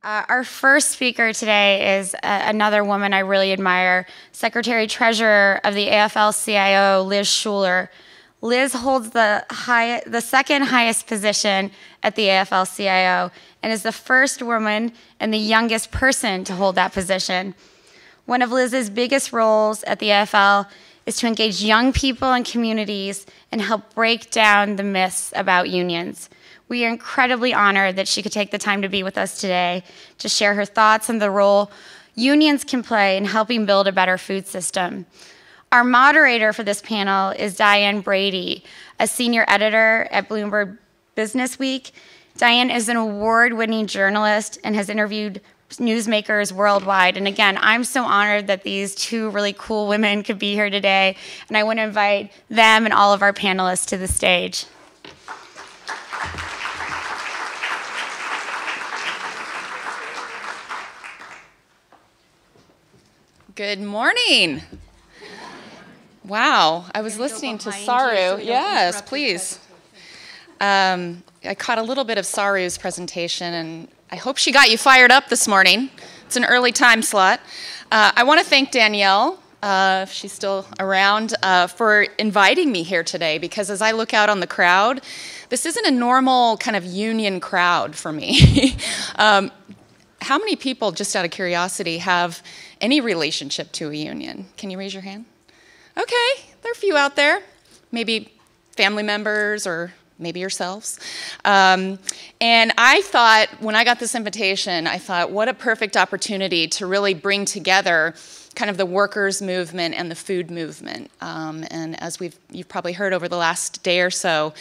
Our first speaker today is another woman I really admire, Secretary-Treasurer of the AFL-CIO, Liz Shuler. Liz holds the second highest position at the AFL-CIO and is the first woman and the youngest person to hold that position. One of Liz's biggest roles at the AFL is to engage young people and communities and help break down the myths about unions. We are incredibly honored that she could take the time to be with us today to share her thoughts on the role unions can play in helping build a better food system. Our moderator for this panel is Diane Brady, a senior editor at Bloomberg Business Week. Diane is an award-winning journalist and has interviewed newsmakers worldwide. And again, I'm so honored that these two really cool women could be here today. And I want to invite them and all of our panelists to the stage. Good morning. Wow, I was listening to Saru. Yes, please. I caught a little bit of Saru's presentation, and I hope she got you fired up this morning. It's an early time slot. I want to thank Danielle, if she's still around, for inviting me here today, because as I look out on the crowd, this isn't a normal kind of union crowd for me. How many people, just out of curiosity, have any relationship to a union? Can you raise your hand? Okay, there are a few out there. Maybe family members or maybe yourselves. And I thought, when I got this invitation, I thought, what a perfect opportunity to really bring together kind of the workers' movement and the food movement. And as you've probably heard over the last day or so,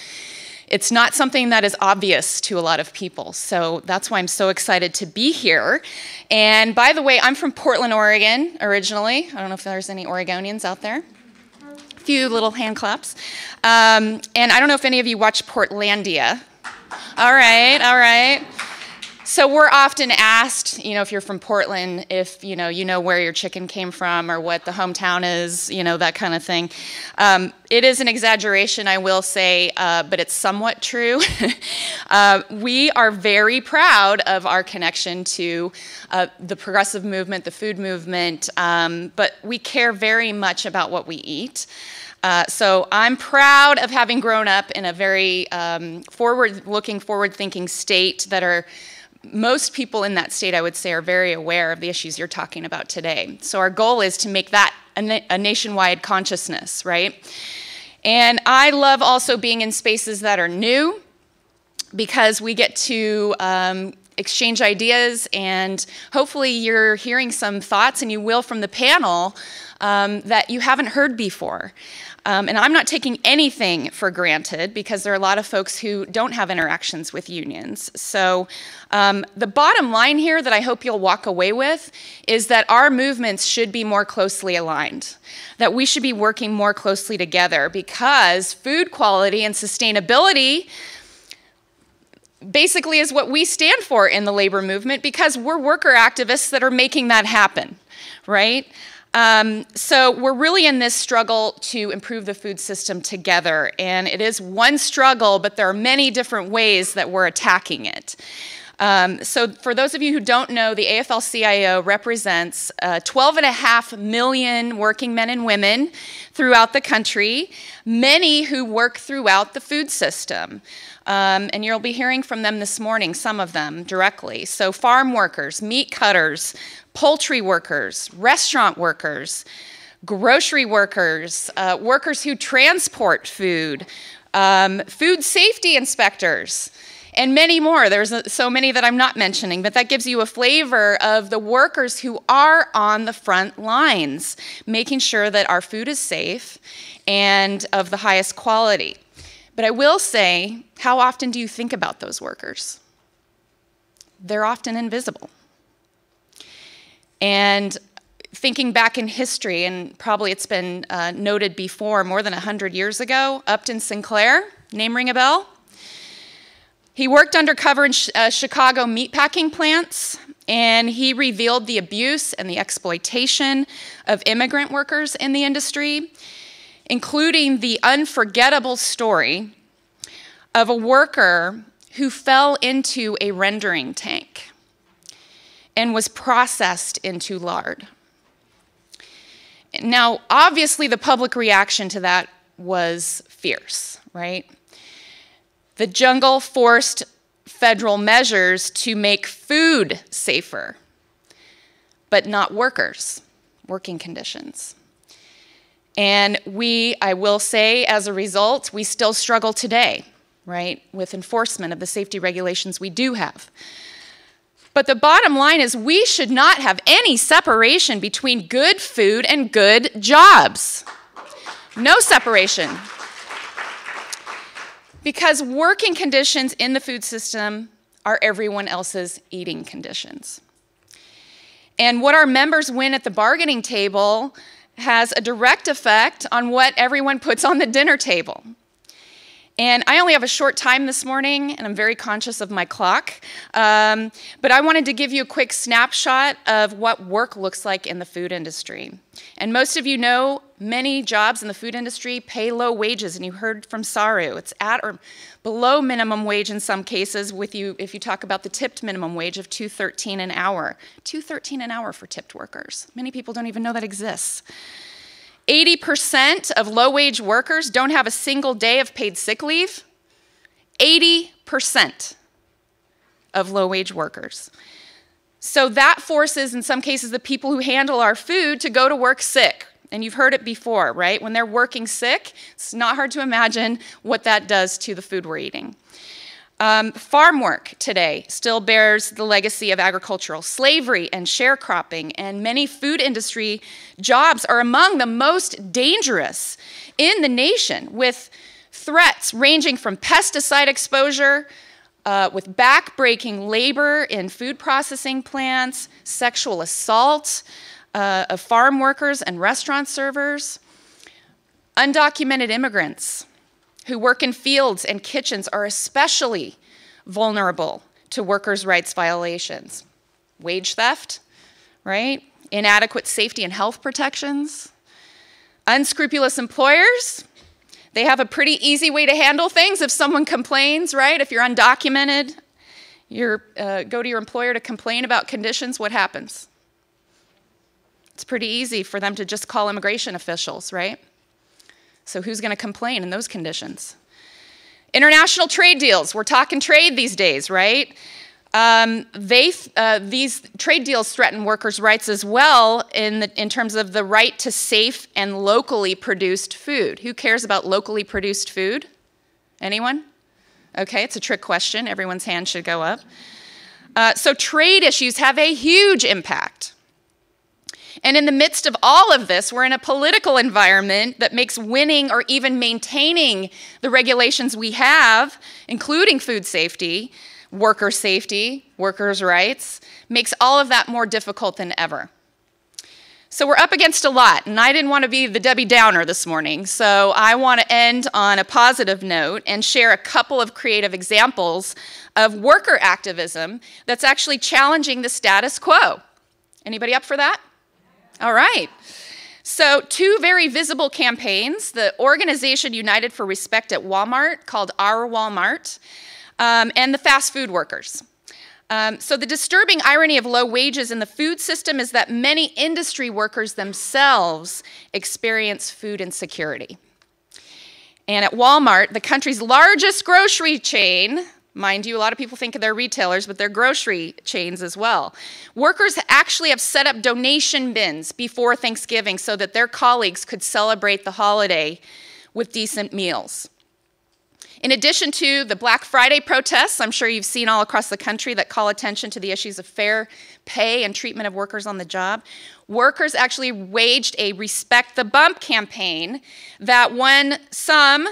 it's not something that is obvious to a lot of people. So that's why I'm so excited to be here. And by the way, I'm from Portland, Oregon, originally. I don't know if there's any Oregonians out there. A few little hand claps. And I don't know if any of you watch Portlandia. All right, all right. So we're often asked, if you're from Portland, if you know where your chicken came from or what the hometown is, that kind of thing. It is an exaggeration, I will say, but it's somewhat true. We are very proud of our connection to the progressive movement, the food movement, but we care very much about what we eat. So I'm proud of having grown up in a very forward-looking, forward-thinking state that most people in that state, I would say, are very aware of the issues you're talking about today. So our goal is to make that a nationwide consciousness, right? And I love also being in spaces that are new because we get to exchange ideas, and hopefully you're hearing some thoughts, and you will from the panel, that you haven't heard before. And I'm not taking anything for granted because there are a lot of folks who don't have interactions with unions. So the bottom line here that I hope you'll walk away with is that our movements should be more closely aligned, that we should be working more closely together, because food quality and sustainability basically is what we stand for in the labor movement, because we're worker activists that are making that happen, right? So we're really in this struggle to improve the food system together, and it is one struggle, but there are many different ways that we're attacking it. So for those of you who don't know, the AFL-CIO represents 12.5 million working men and women throughout the country, many who work throughout the food system. And you'll be hearing from them this morning, some of them directly. So farm workers, meat cutters, poultry workers, restaurant workers, grocery workers, workers who transport food, food safety inspectors, and many more. There's so many that I'm not mentioning, but that gives you a flavor of the workers who are on the front lines, making sure that our food is safe and of the highest quality. But I will say, how often do you think about those workers? They're often invisible. And thinking back in history, and probably it's been noted before, more than 100 years ago, Upton Sinclair, name ring a bell? He worked undercover in Chicago meatpacking plants, and he revealed the abuse and the exploitation of immigrant workers in the industry, including the unforgettable story of a worker who fell into a rendering tank. and was processed into lard. Now, obviously, the public reaction to that was fierce, right? The jungle forced federal measures to make food safer, but not working conditions. And I will say, as a result, we still struggle today, right, with enforcement of the safety regulations we do have. But the bottom line is we should not have any separation between good food and good jobs. No separation. Because working conditions in the food system are everyone else's eating conditions. And what our members win at the bargaining table has a direct effect on what everyone puts on the dinner table. And I only have a short time this morning, and I'm very conscious of my clock. But I wanted to give you a quick snapshot of what work looks like in the food industry. And most of you know many jobs in the food industry pay low wages, and you heard from Saru. It's at or below minimum wage in some cases if you talk about the tipped minimum wage of $2.13 an hour. $2.13 an hour for tipped workers. Many people don't even know that exists. 80% of low-wage workers don't have a single day of paid sick leave. 80% of low-wage workers. So that forces, in some cases, the people who handle our food to go to work sick. And you've heard it before, right? When they're working sick, it's not hard to imagine what that does to the food we're eating. Farm work today still bears the legacy of agricultural slavery and sharecropping, and many food industry jobs are among the most dangerous in the nation, with threats ranging from pesticide exposure, with back-breaking labor in food processing plants, sexual assault of farm workers and restaurant servers. Undocumented immigrants who work in fields and kitchens are especially vulnerable to workers' rights violations. Wage theft, right? Inadequate safety and health protections. Unscrupulous employers, they have a pretty easy way to handle things if someone complains, right? If you're undocumented, you go to your employer to complain about conditions, what happens? It's pretty easy for them to just call immigration officials, right? So who's going to complain in those conditions? International trade deals. We're talking trade these days, right? These trade deals threaten workers' rights as well in terms of the right to safe and locally produced food. Who cares about locally produced food? Anyone? Okay, it's a trick question. Everyone's hand should go up. So trade issues have a huge impact. And in the midst of all of this, we're in a political environment that makes winning or even maintaining the regulations we have, including food safety, workers' rights, makes all of that more difficult than ever. So we're up against a lot, and I didn't want to be the Debbie Downer this morning, so I want to end on a positive note and share a couple of creative examples of worker activism that's actually challenging the status quo. Anybody up for that? All right. So 2 very visible campaigns, the organization United for Respect at Walmart, called Our Walmart, and the fast food workers. So the disturbing irony of low wages in the food system is that many industry workers themselves experience food insecurity. And at Walmart, the country's largest grocery chain, mind you, a lot of people think of their retailers, but they're grocery chains as well. Workers actually have set up donation bins before Thanksgiving so that their colleagues could celebrate the holiday with decent meals. In addition to the Black Friday protests, I'm sure you've seen all across the country that call attention to the issues of fair pay and treatment of workers on the job, workers actually waged a Respect the Bump campaign that won some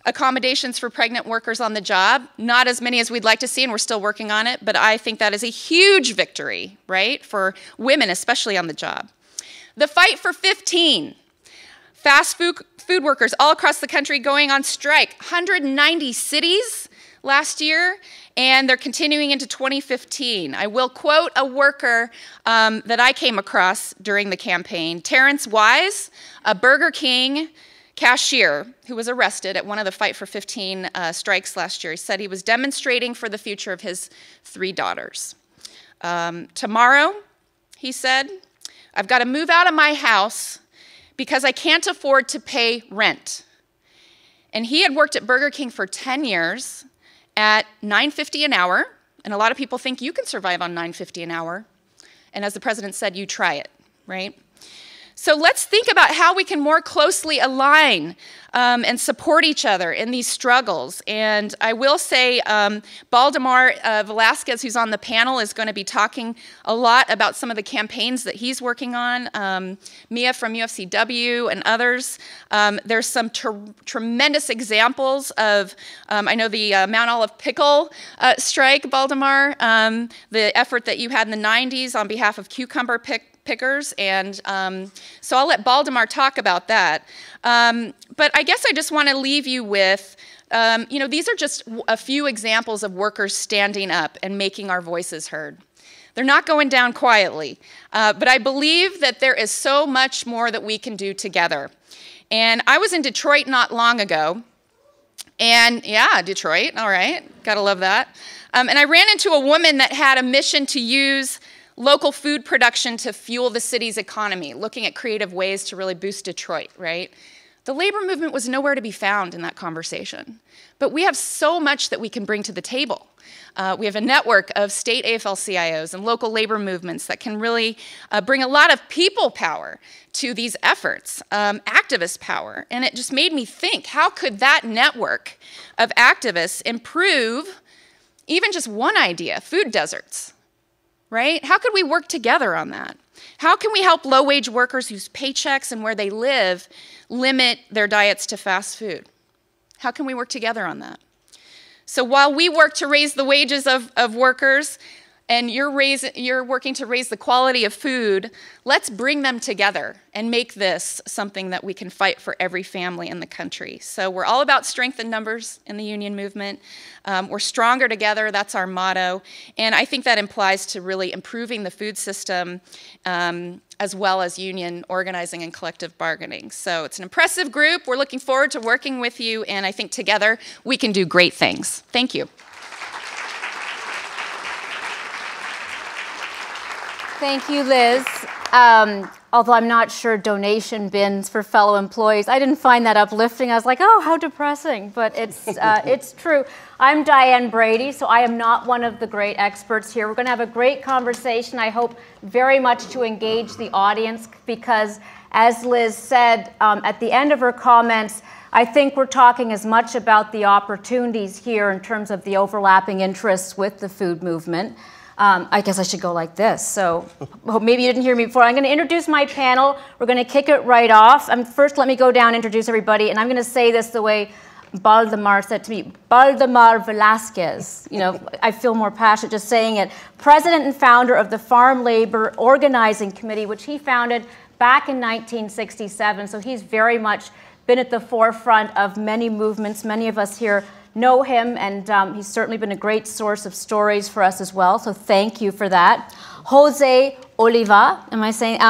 accommodations for pregnant workers on the job, not as many as we'd like to see, and we're still working on it, but I think that is a huge victory, right, for women, especially on the job. The Fight for 15. Fast food workers all across the country going on strike. 190 cities last year, and they're continuing into 2015. I will quote a worker that I came across during the campaign, Terrence Wise, a Burger King cashier who was arrested at one of the Fight for 15 strikes last year. He said he was demonstrating for the future of his 3 daughters. Tomorrow, he said, I've got to move out of my house because I can't afford to pay rent. And he had worked at Burger King for 10 years at $9.50 an hour. And a lot of people think you can survive on $9.50 an hour. And as the president said, you try it, right? So let's think about how we can more closely align and support each other in these struggles. And I will say Baldemar Velasquez, who's on the panel, is going to be talking a lot about some of the campaigns that he's working on. Mia from UFCW and others. There's some tremendous examples of, I know the Mount Olive pickle strike, Baldemar, the effort that you had in the 90s on behalf of cucumber pickers, and so I'll let Baldemar talk about that. But I guess I just want to leave you with, these are just a few examples of workers standing up and making our voices heard. They're not going down quietly, but I believe that there is so much more that we can do together. And I was in Detroit not long ago, and yeah, Detroit, all right, gotta love that. And I ran into a woman that had a mission to use local food production to fuel the city's economy, looking at creative ways to really boost Detroit, right? The labor movement was nowhere to be found in that conversation. But we have so much that we can bring to the table. We have a network of state AFL-CIOs and local labor movements that can really bring a lot of people power to these efforts, activist power. And it just made me think, how could that network of activists improve even just one idea, food deserts? Right? How could we work together on that? How can we help low-wage workers whose paychecks and where they live limit their diets to fast food? How can we work together on that? So while we work to raise the wages of workers, and you're working to raise the quality of food, let's bring them together and make this something that we can fight for every family in the country. So we're all about strength in numbers in the union movement. We're stronger together, that's our motto. And I think that implies to really improving the food system as well as union organizing and collective bargaining. So it's an impressive group. We're looking forward to working with you, and I think together we can do great things. Thank you. Thank you, Liz. Although I'm not sure donation bins for fellow employees, I didn't find that uplifting. I was like, oh, how depressing, but it's true. I'm Diane Brady, so I am not one of the great experts here. We're going to have a great conversation, I hope very much to engage the audience, because as Liz said at the end of her comments, I think we're talking as much about the opportunities here in terms of the overlapping interests with the food movement. I guess I should go like this. So maybe you didn't hear me before. I'm going to introduce my panel. We're going to kick it right off. First, let me go down and introduce everybody. And I'm going to say this the way Baldemar said to me, Baldemar Velasquez. You know, I feel more passionate just saying it. President and founder of the Farm Labor Organizing Committee, which he founded back in 1967. So he's very much been at the forefront of many movements. Many of us here know him, and he's certainly been a great source of stories for us as well, so thank you for that. Jose Oliva, am I saying,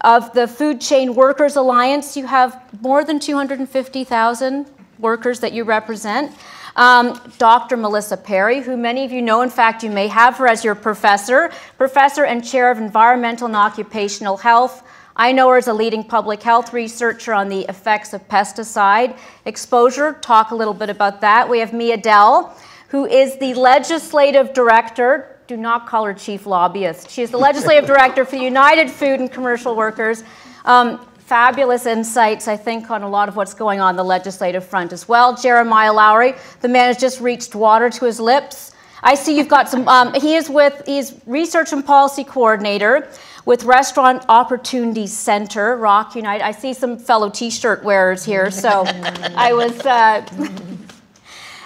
of the Food Chain Workers Alliance. You have more than 250,000 workers that you represent. Dr. Melissa Perry, who many of you know, in fact, you may have her as your professor and chair of environmental and occupational health. I know her as a leading public health researcher on the effects of pesticide exposure. Talk a little bit about that. We have Mia Dell, who is the legislative director. Do not call her chief lobbyist. She is the legislative director for the United Food and Commercial Workers. Fabulous insights, I think, on a lot of what's going on the legislative front as well. Jeremiah Lowery, the man has just reached water to his lips. I see you've got some, he's research and policy coordinator with Restaurant Opportunities Center, Rock United. I see some fellow t-shirt wearers here, so I was,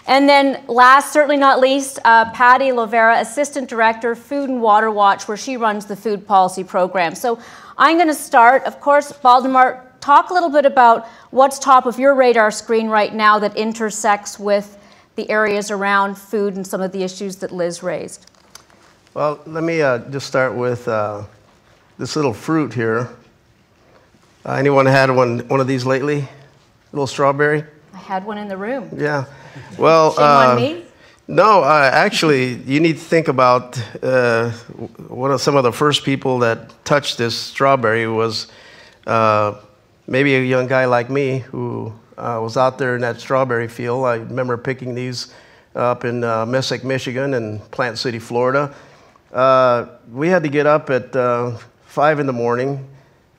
and then last, certainly not least, Patty Lovera, Assistant Director, Food and Water Watch, where she runs the food policy program. So I'm gonna start, of course, Baldemar, talk a little bit about what's top of your radar screen right now that intersects with the areas around food and some of the issues that Liz raised. Well, let me just start with this little fruit here. Anyone had one of these lately? A little strawberry? I had one in the room. Yeah. Well, shame on me. No, actually, you need to think about some of the first people that touched this strawberry was maybe a young guy like me who was out there in that strawberry field. I remember picking these up in Messick, Michigan, and Plant City, Florida. We had to get up at 5 in the morning,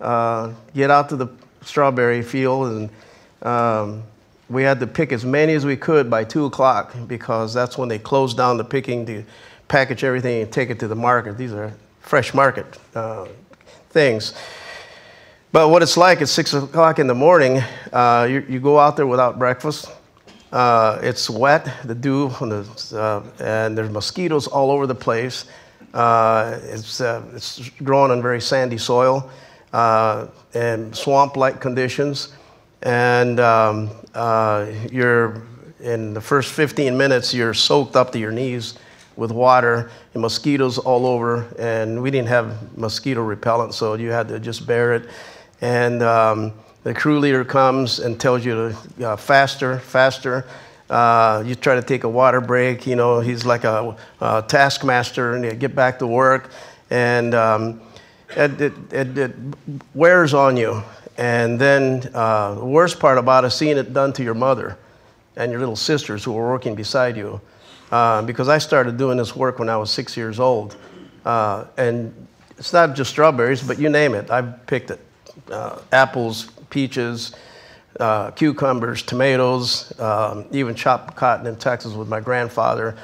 get out to the strawberry field, and we had to pick as many as we could by 2 o'clock because that's when they closed down the picking to package everything and take it to the market. These are fresh market things. But what it's like at 6 o'clock in the morning, you go out there without breakfast. It's wet, the dew, and there's mosquitoes all over the place. It's grown on very sandy soil and swamp-like conditions. And you're in the first 15 minutes, you're soaked up to your knees with water and mosquitoes all over. And we didn't have mosquito repellent, so you had to just bear it. And the crew leader comes and tells you to faster, faster. You try to take a water break. You know, he's like a taskmaster, and you get back to work. And it wears on you. And then the worst part about it is seeing it done to your mother and your little sisters who were working beside you. Because I started doing this work when I was 6 years old. And it's not just strawberries, but you name it, I've picked it. Apples, peaches, cucumbers, tomatoes, even chopped cotton in Texas with my grandfather.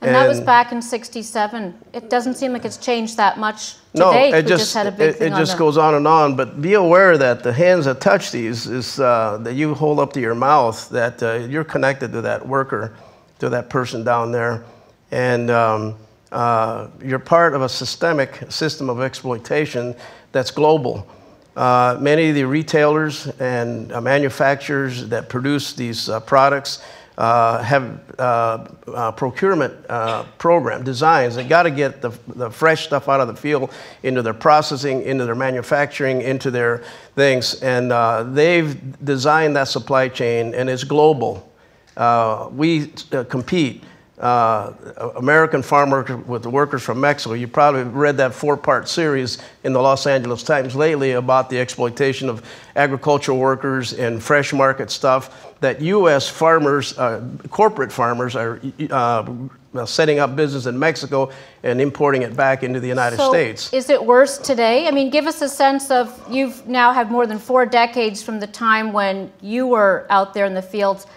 And that was back in '67. It doesn't seem like it's changed that much No, today. it just goes on and on. But be aware that the hands that touch these is that you hold up to your mouth, that you're connected to that worker, to that person down there. And you're part of a system of exploitation that's global. Many of the retailers and manufacturers that produce these products have procurement program designs. They got to get the fresh stuff out of the field into their processing, into their manufacturing, into their things. And they've designed that supply chain, and it's global. We compete. American farm workers with the workers from Mexico. You probably read that 4-part series in the Los Angeles Times lately about the exploitation of agricultural workers and fresh market stuff that U.S. farmers, corporate farmers, are setting up business in Mexico and importing it back into the United States. Is it worse today? I mean, give us a sense of, you've now had more than 4 decades from the time when you were out there in the fields.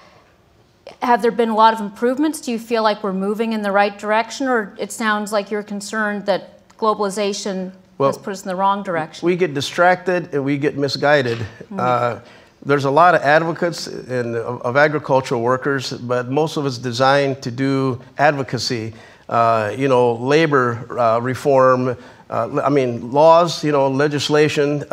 Have there been a lot of improvements? Do you feel like we're moving in the right direction, or it sounds like you're concerned that globalization has put us in the wrong direction? We get distracted and we get misguided. There's a lot of advocates of agricultural workers, but most of it's designed to do advocacy, labor reform, laws, legislation,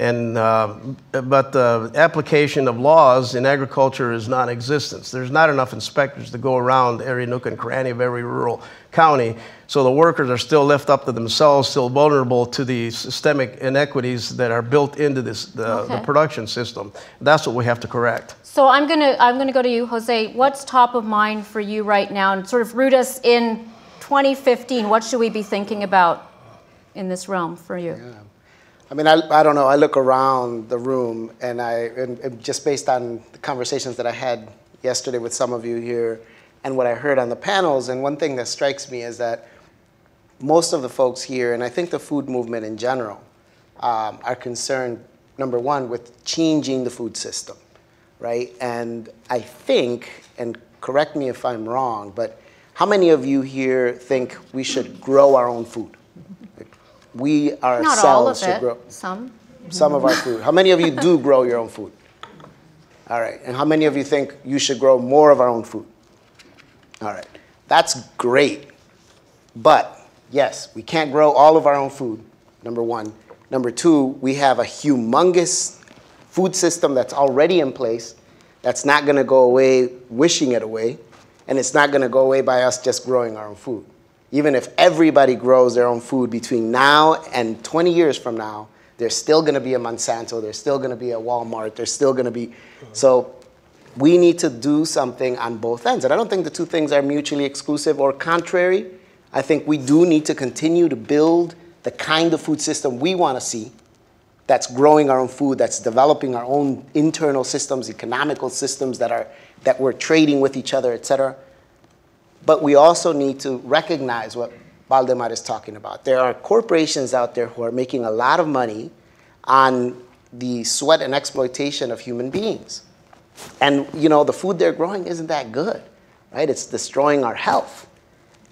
but the application of laws in agriculture is non-existent. There's not enough inspectors to go around every nook and cranny of every rural county. So the workers are still left up to themselves, still vulnerable to the systemic inequities that are built into the production system. That's what we have to correct. So I'm gonna go to you, Jose. What's top of mind for you right now, and sort of root us in 2015? What should we be thinking about in this realm for you? Yeah. I mean, I don't know. I look around the room, and just based on the conversations that I had yesterday with some of you here and what I heard on the panels, and one thing that strikes me is that most of the folks here, and I think the food movement in general, are concerned, number one, with changing the food system, right? And I think, and correct me if I'm wrong, but how many of you here think we should grow our own food? We ourselves should grow. Some of our food. How many of you do grow your own food? All right. And how many of you think you should grow more of our own food? All right. That's great. But yes, we can't grow all of our own food, number one. Number two, we have a humongous food system that's already in place that's not going to go away wishing it away, and it's not going to go away by us just growing our own food. Even if everybody grows their own food between now and 20 years from now, there's still going to be a Monsanto, there's still going to be a Walmart, there's still going to be. So we need to do something on both ends. And I don't think the two things are mutually exclusive or contrary. I think we do need to continue to build the kind of food system we want to see, that's growing our own food, that's developing our own internal systems, economical systems that we're trading with each other, et cetera. But we also need to recognize what Baldemar is talking about. There are corporations out there who are making a lot of money on the sweat and exploitation of human beings. And the food they're growing isn't that good, right? It's destroying our health,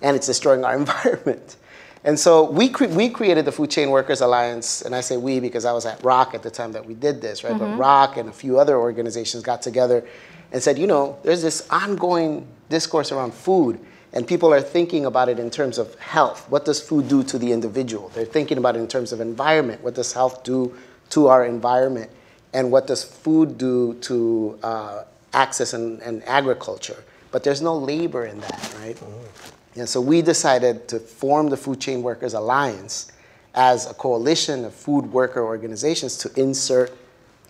and it's destroying our environment. And so we created the Food Chain Workers Alliance, and I say we because I was at ROC at the time that we did this, right? But ROC and a few other organizations got together and said, there's this ongoing discourse around food, and people are thinking about it in terms of health. What does food do to the individual? They're thinking about it in terms of environment. What does health do to our environment? And what does food do to access and agriculture? But there's no labor in that, right? And so we decided to form the Food Chain Workers Alliance as a coalition of food worker organizations to insert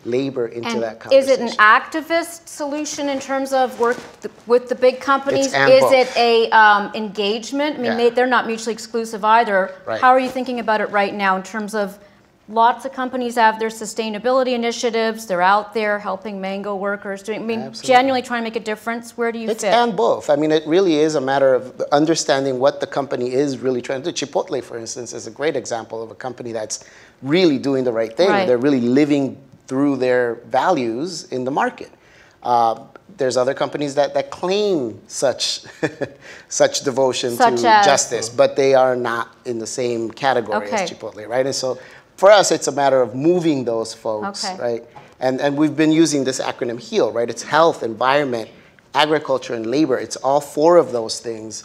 labor into that conversation. Is it an activist solution in terms of work with the big companies? Is both. it a engagement? I mean, they're not mutually exclusive either. Right. How are you thinking about it right now in terms of lots of companies have their sustainability initiatives. They're out there helping mango workers, genuinely trying to make a difference. Where do you fit? It's and both. I mean, it really is a matter of understanding what the company is really trying to do. Chipotle, for instance, is a great example of a company that's really doing the right thing. Right. They're really living through their values in the market. There's other companies that claim such such devotion to justice, but they are not in the same category as Chipotle, right? And so for us, it's a matter of moving those folks, right? And we've been using this acronym HEAL, right? It's health, environment, agriculture, and labor. It's all four of those things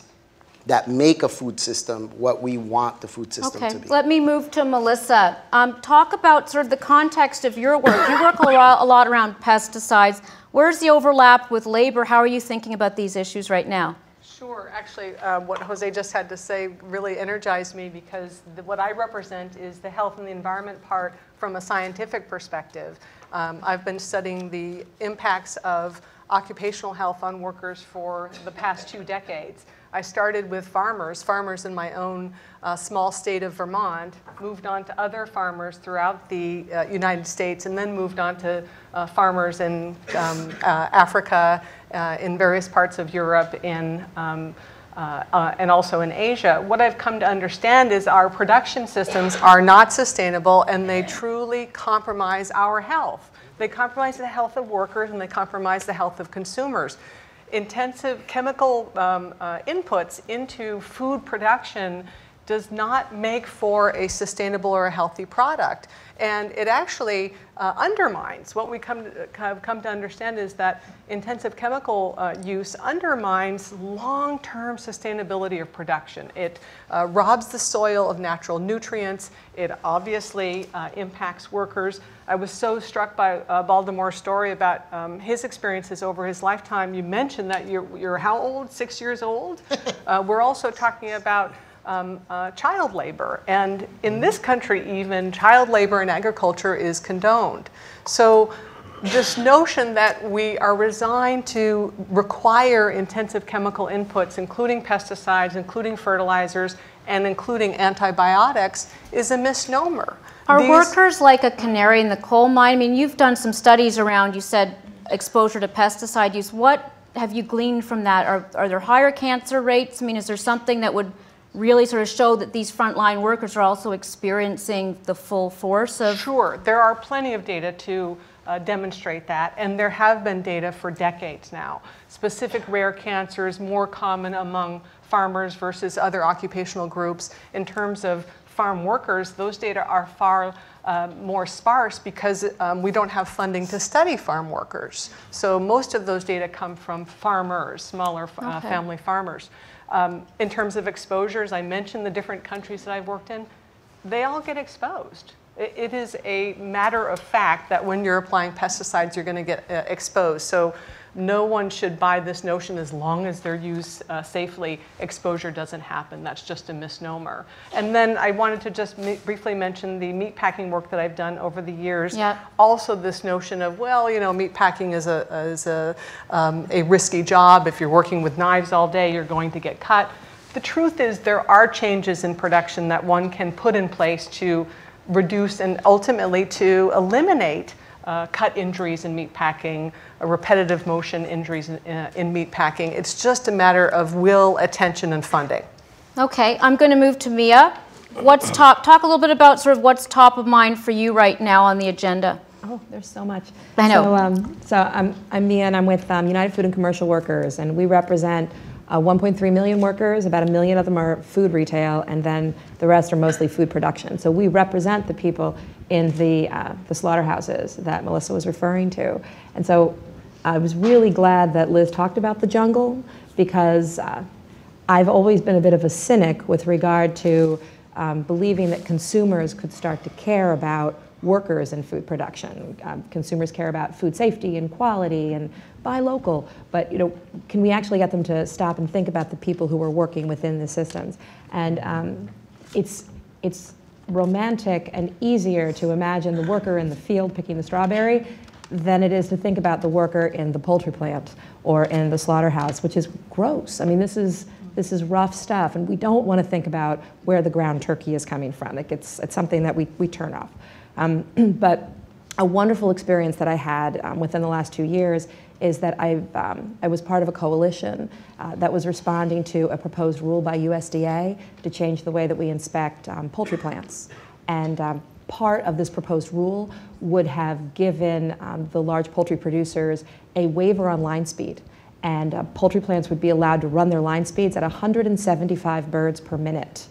that make a food system what we want the food system to be. Let me move to Melissa. Talk about sort of the context of your work. You work a lot around pesticides. Where's the overlap with labor? How are you thinking about these issues right now? Sure. Actually, what Jose just had to say really energized me because what I represent is the health and the environment part from a scientific perspective. I've been studying the impacts of occupational health on workers for the past 2 decades. I started with farmers in my own small state of Vermont, moved on to other farmers throughout the United States, and then moved on to farmers in Africa, in various parts of Europe, and also in Asia. What I've come to understand is our production systems are not sustainable, and they truly compromise our health. They compromise the health of workers, and they compromise the health of consumers. Intensive chemical inputs into food production does not make for a sustainable or a healthy product. And it actually undermines, what we have come to understand is that intensive chemical use undermines long-term sustainability of production. It robs the soil of natural nutrients. It obviously impacts workers. I was so struck by Baldemar's story about his experiences over his lifetime. You mentioned that you're how old? 6 years old? We're also talking about child labor. And in this country even, child labor in agriculture is condoned. So this notion that we are resigned to require intensive chemical inputs, including pesticides, including fertilizers, and including antibiotics, is a misnomer. Are workers like a canary in the coal mine? I mean, you've done some studies around, you said, exposure to pesticide use. What have you gleaned from that? Are there higher cancer rates? I mean, is there something that would really sort of show that these frontline workers are also experiencing the full force of? Sure, there are plenty of data to demonstrate that, and there have been data for decades now. Specific rare cancers more common among farmers versus other occupational groups. In terms of farm workers, those data are far more sparse because we don't have funding to study farm workers. So most of those data come from farmers, smaller family farmers. In terms of exposures, I mentioned the different countries that I've worked in. They all get exposed. It is a matter of fact that when you're applying pesticides, you're going to get exposed. So no one should buy this notion as long as they're used safely, exposure doesn't happen. That's just a misnomer. And then I wanted to just briefly mention the meat packing work that I've done over the years. Yep. Also this notion of, well, you know, meat packing is a risky job. If you're working with knives all day, you're going to get cut. The truth is there are changes in production that one can put in place to reduce and ultimately to eliminate cut injuries in meat packing, repetitive motion injuries in meat packing. It's just a matter of will, attention, and funding. Okay, I'm going to move to Mia. Talk a little bit about sort of what's top of mind for you right now on the agenda. Oh, there's so much. I know. So I'm Mia, and I'm with United Food and Commercial Workers, and we represent 1.3 million workers. About 1 million of them are food retail, and then the rest are mostly food production. So we represent the people in the slaughterhouses that Melissa was referring to. And so I was really glad that Liz talked about the jungle, because I've always been a bit of a cynic with regard to believing that consumers could start to care about workers in food production. Consumers care about food safety and quality and buy local, but can we actually get them to stop and think about the people who are working within the systems? And it's romantic and easier to imagine the worker in the field picking the strawberry than it is to think about the worker in the poultry plant or in the slaughterhouse, which is gross. I mean, this is rough stuff, and we don't want to think about where the ground turkey is coming from. It's something that we turn off. But a wonderful experience that I had within the last 2 years is that I was part of a coalition that was responding to a proposed rule by USDA to change the way that we inspect poultry plants. And part of this proposed rule would have given the large poultry producers a waiver on line speed. And poultry plants would be allowed to run their line speeds at 175 birds per minute.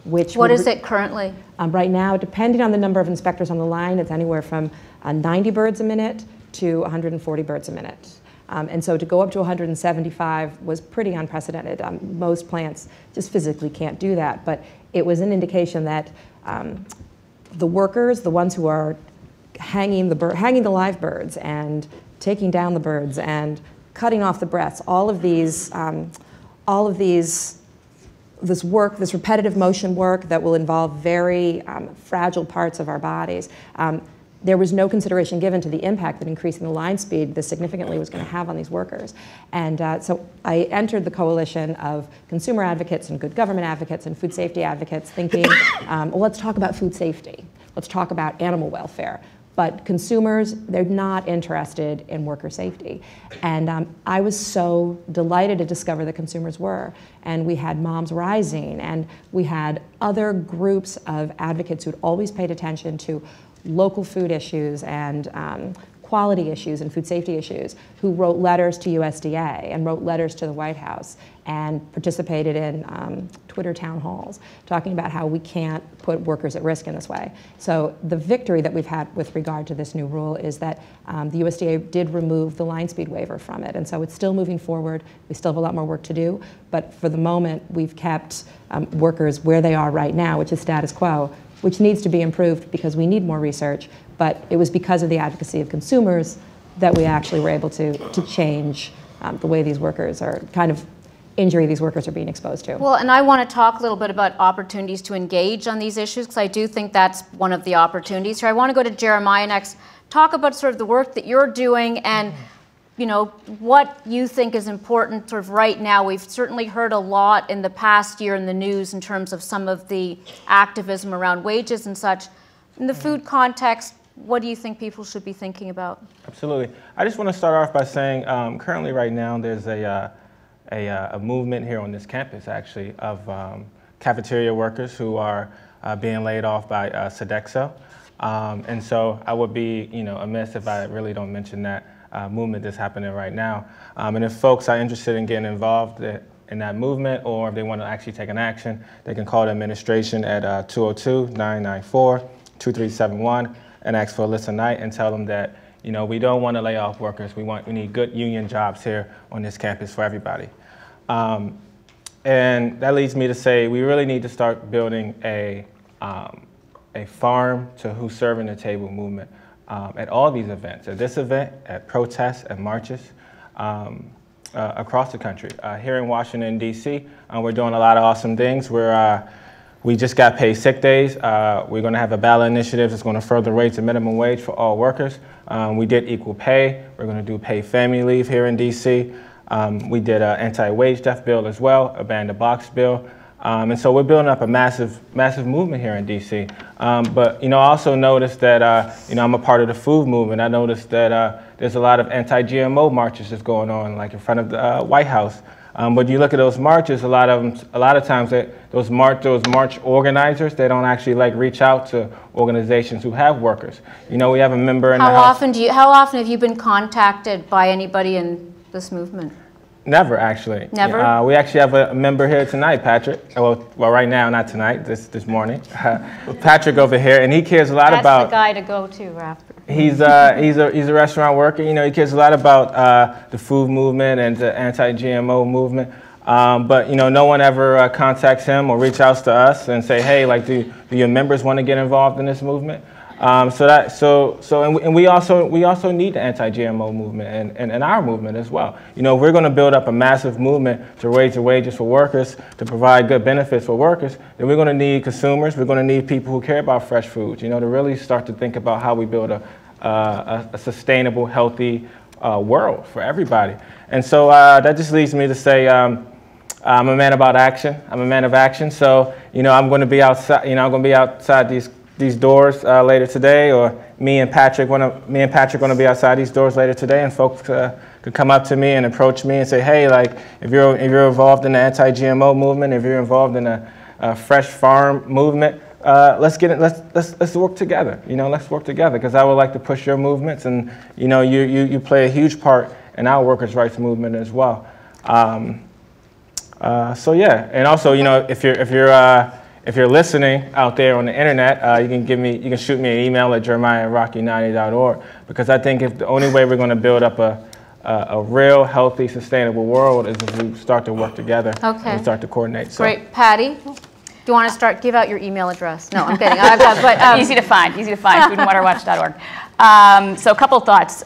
What is it currently? Right now, depending on the number of inspectors on the line, it's anywhere from 90 birds a minute to 140 birds a minute. And so to go up to 175 was pretty unprecedented. Most plants just physically can't do that, but it was an indication that the workers, the ones who are hanging the live birds and taking down the birds and cutting off the breaths, all of this work, this repetitive motion work that will involve very fragile parts of our bodies, there was no consideration given to the impact that increasing the line speed this significantly was going to have on these workers. And so I entered the coalition of consumer advocates and good government advocates and food safety advocates thinking, well, let's talk about food safety. Let's talk about animal welfare. But consumers, they're not interested in worker safety. And I was so delighted to discover that consumers were. And we had Moms Rising, and we had other groups of advocates who'd always paid attention to local food issues and quality issues and food safety issues, who wrote letters to USDA and wrote letters to the White House and participated in Twitter town halls talking about how we can't put workers at risk in this way. So the victory that we've had with regard to this new rule is that the USDA did remove the line speed waiver from it. And so it's still moving forward. We still have a lot more work to do. But for the moment, we've kept workers where they are right now, which is status quo, which needs to be improved because we need more research. But it was because of the advocacy of consumers that we actually were able to change the way these workers are, kind of injury these workers are being exposed to. Well, and I want to talk a little bit about opportunities to engage on these issues, because I do think that's one of the opportunities here. I want to go to Jeremiah next. Talk about sort of the work that you're doing and what you think is important sort of right now. We've certainly heard a lot in the past year in the news in terms of some of the activism around wages and such. In the food context, what do you think people should be thinking about? Absolutely. I just want to start off by saying currently right now there's a movement here on this campus actually of cafeteria workers who are being laid off by Sodexo. And so I would be amiss if I really don't mention that movement that's happening right now. And if folks are interested in getting involved in that movement, or if they want to actually take an action, they can call the administration at 202-994-2371 and ask for a list tonight and tell them that we don't want to lay off workers. We need good union jobs here on this campus for everybody. And that leads me to say we really need to start building a farm to who's serving the table movement at all these events, at this event, at protests, at marches. across the country. Here in Washington, D.C., we're doing a lot of awesome things. We just got paid sick days. We're going to have a ballot initiative that's going to further raise the minimum wage for all workers. We did equal pay. We're going to do paid family leave here in D.C. We did an anti-wage theft bill as well, a ban the box bill. And so we're building up a massive movement here in D.C. But, I also noticed that, I'm a part of the food movement. I noticed that there's a lot of anti-GMO marches that's going on, like in front of the White House. But you look at those marches, a lot of times those march organizers, they don't actually reach out to organizations who have workers. We have a member in the House. How often have you been contacted by anybody in this movement? Never, actually. Never? We actually have a member here tonight, Patrick. Well, right now, not tonight, this morning. Patrick over here, and he cares a lot about... That's the guy to go to after. He's a restaurant worker. He cares a lot about the food movement and the anti-GMO movement. But no one ever contacts him or reaches out to us and say, hey, do your members want to get involved in this movement? And we also need the anti-GMO movement and our movement as well. If we're going to build up a massive movement to raise the wages for workers, to provide good benefits for workers, then we're going to need consumers. We're going to need people who care about fresh foods. To really start to think about how we build a sustainable, healthy world for everybody. And so that just leads me to say I'm a man about action. I'm a man of action. So I'm going to be outside. I'm going to be outside these doors later today, or me and Patrick going to be outside these doors later today, and folks could come up to me and approach me and say, hey, if you're involved in the anti-GMO movement, if you're involved in a fresh farm movement, let's work together. Let's work together, because I would like to push your movements, and you play a huge part in our workers' rights movement as well. So yeah, and also if you're listening out there on the internet, you can shoot me an email at jeremiah@rocky90.org, because I think if the only way we're going to build up a real, healthy, sustainable world is if we start to work together and start to coordinate. So. Great. Patty, do you want to give out your email address? No, I'm kidding. Easy to find, foodandwaterwatch.org. So a couple of thoughts.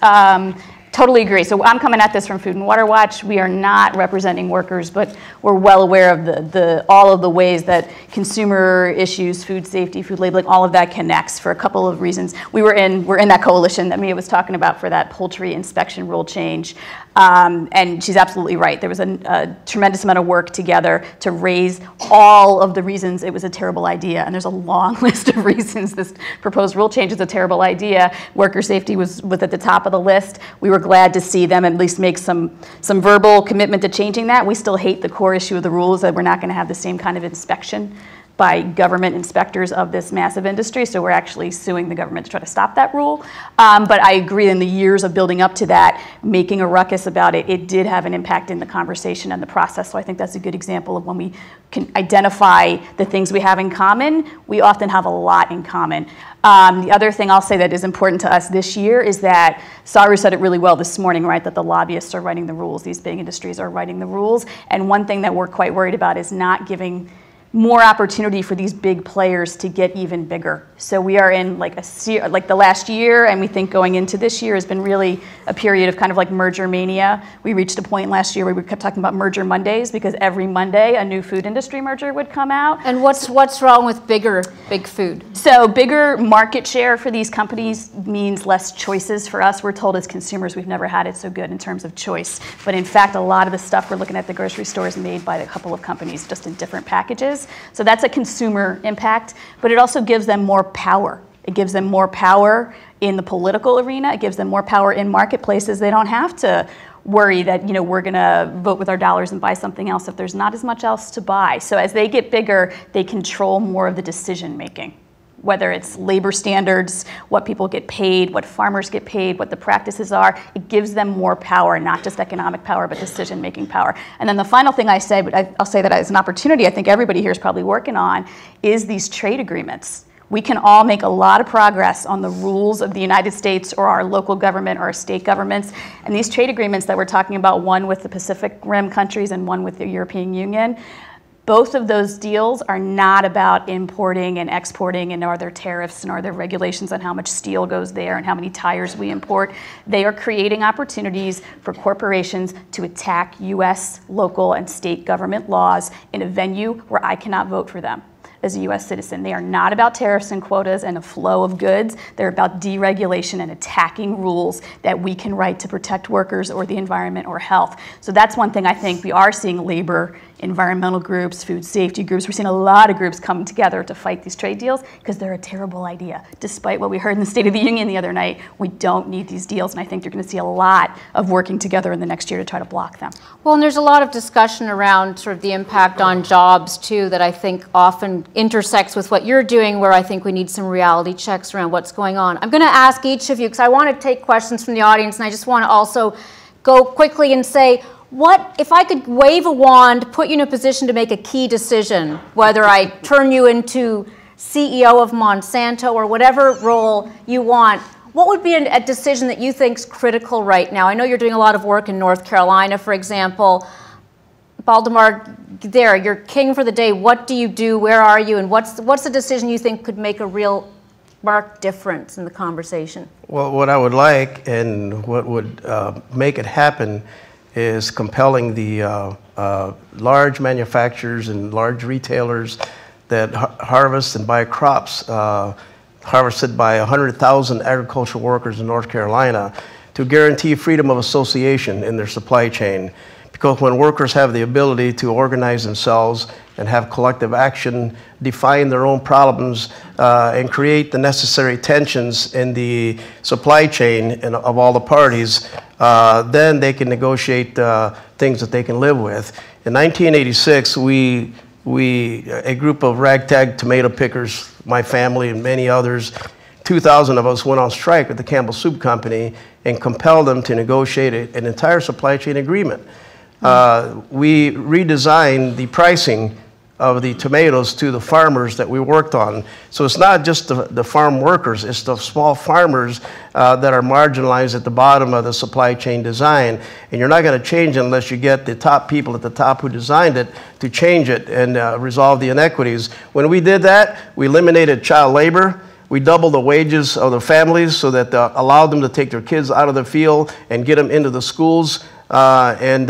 Totally agree. So I'm coming at this from Food and Water Watch. We are not representing workers, but we're well aware of all of the ways that consumer issues, food safety, food labeling, all of that connects for a couple of reasons. We're in that coalition that Mia was talking about for that poultry inspection rule change. And she's absolutely right. There was a tremendous amount of work together to raise all of the reasons it was a terrible idea. And there's a long list of reasons this proposed rule change is a terrible idea. Worker safety was at the top of the list. We were glad to see them at least make some verbal commitment to changing that. We still hate the core issue of the rules, that we're not going to have the same kind of inspection by government inspectors of this massive industry, so we're actually suing the government to try to stop that rule. But I agree, in the years of building up to that, making a ruckus about it, it did have an impact in the conversation and the process, so I think that's a good example of when we can identify the things we have in common. We often have a lot in common. The other thing I'll say that is important to us this year is that Saru said it really well this morning, right, that the lobbyists are writing the rules, these big industries are writing the rules, and one thing that we're quite worried about is not giving more opportunity for these big players to get even bigger. So we are in the last year, and we think going into this year has been really a period of kind of merger mania. We reached a point last year where we kept talking about merger Mondays, because every Monday a new food industry merger would come out. And what's wrong with big food? So bigger market share for these companies means less choices for us. We're told as consumers we've never had it so good in terms of choice. But in fact, a lot of the stuff we're looking at the grocery store is made by a couple of companies, just in different packages. So that's a consumer impact, but it also gives them more power. It gives them more power in the political arena. It gives them more power in marketplaces. They don't have to worry that we're going to vote with our dollars and buy something else if there's not as much else to buy. So as they get bigger, they control more of the decision making, whether it's labor standards, what people get paid, what farmers get paid, what the practices are. It gives them more power, not just economic power, but decision-making power. And then the final thing I say, but I'll say that as an opportunity I think everybody here is probably working on, is these trade agreements. We can all make a lot of progress on the rules of the United States or our local government or our state governments. And these trade agreements that we're talking about, one with the Pacific Rim countries and one with the European Union, Both of those deals are not about importing and exporting and are there tariffs and are there regulations on how much steel goes there and how many tires we import. They are creating opportunities for corporations to attack U.S., local, and state government laws in a venue where I cannot vote for them as a U.S. citizen. They are not about tariffs and quotas and a flow of goods. They're about deregulation and attacking rules that we can write to protect workers or the environment or health. So that's one thing I think we are seeing labor, environmental groups, food safety groups. We're seeing a lot of groups come together to fight these trade deals because they're a terrible idea. Despite what we heard in the State of the Union the other night, we don't need these deals, and I think you're going to see a lot of working together in the next year to try to block them. Well, and there's a lot of discussion around sort of the impact on jobs, too, that I think often intersects with what you're doing, where I think we need some reality checks around what's going on. I'm going to ask each of you, because I want to take questions from the audience, and I just want to also go quickly and say, what if I could wave a wand, put you in a position to make a key decision, whether I turn you into CEO of Monsanto or whatever role you want, what would be a decision that you think is critical right now? I know you're doing a lot of work in North Carolina, for example. Baldemar, there, you're king for the day. What do you do? Where are you? And what's the decision you think could make a real marked difference in the conversation? Well, what I would like and what would make it happen is compelling the large manufacturers and large retailers that harvest and buy crops harvested by 100,000 agricultural workers in North Carolina to guarantee freedom of association in their supply chain. Because when workers have the ability to organize themselves and have collective action, define their own problems, and create the necessary tensions in the supply chain of all the parties, then they can negotiate things that they can live with. In 1986, a group of ragtag tomato pickers, my family and many others, 2,000 of us went on strike with the Campbell Soup Company and compelled them to negotiate an entire supply chain agreement. We redesigned the pricing of the tomatoes to the farmers that we worked on. So it's not just the farm workers, it's the small farmers that are marginalized at the bottom of the supply chain design. And you're not going to change it unless you get the top people at the top who designed it to change it and resolve the inequities. When we did that, we eliminated child labor. We doubled the wages of the families so that allowed them to take their kids out of the field and get them into the schools. We had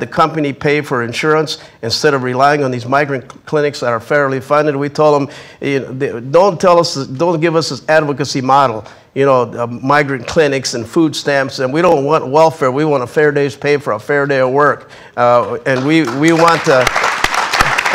the company pay for insurance instead of relying on these migrant clinics that are federally funded. We told them, don't give us this advocacy model, migrant clinics and food stamps, and we don't want welfare. We want a fair day's pay for a fair day of work, and we want to,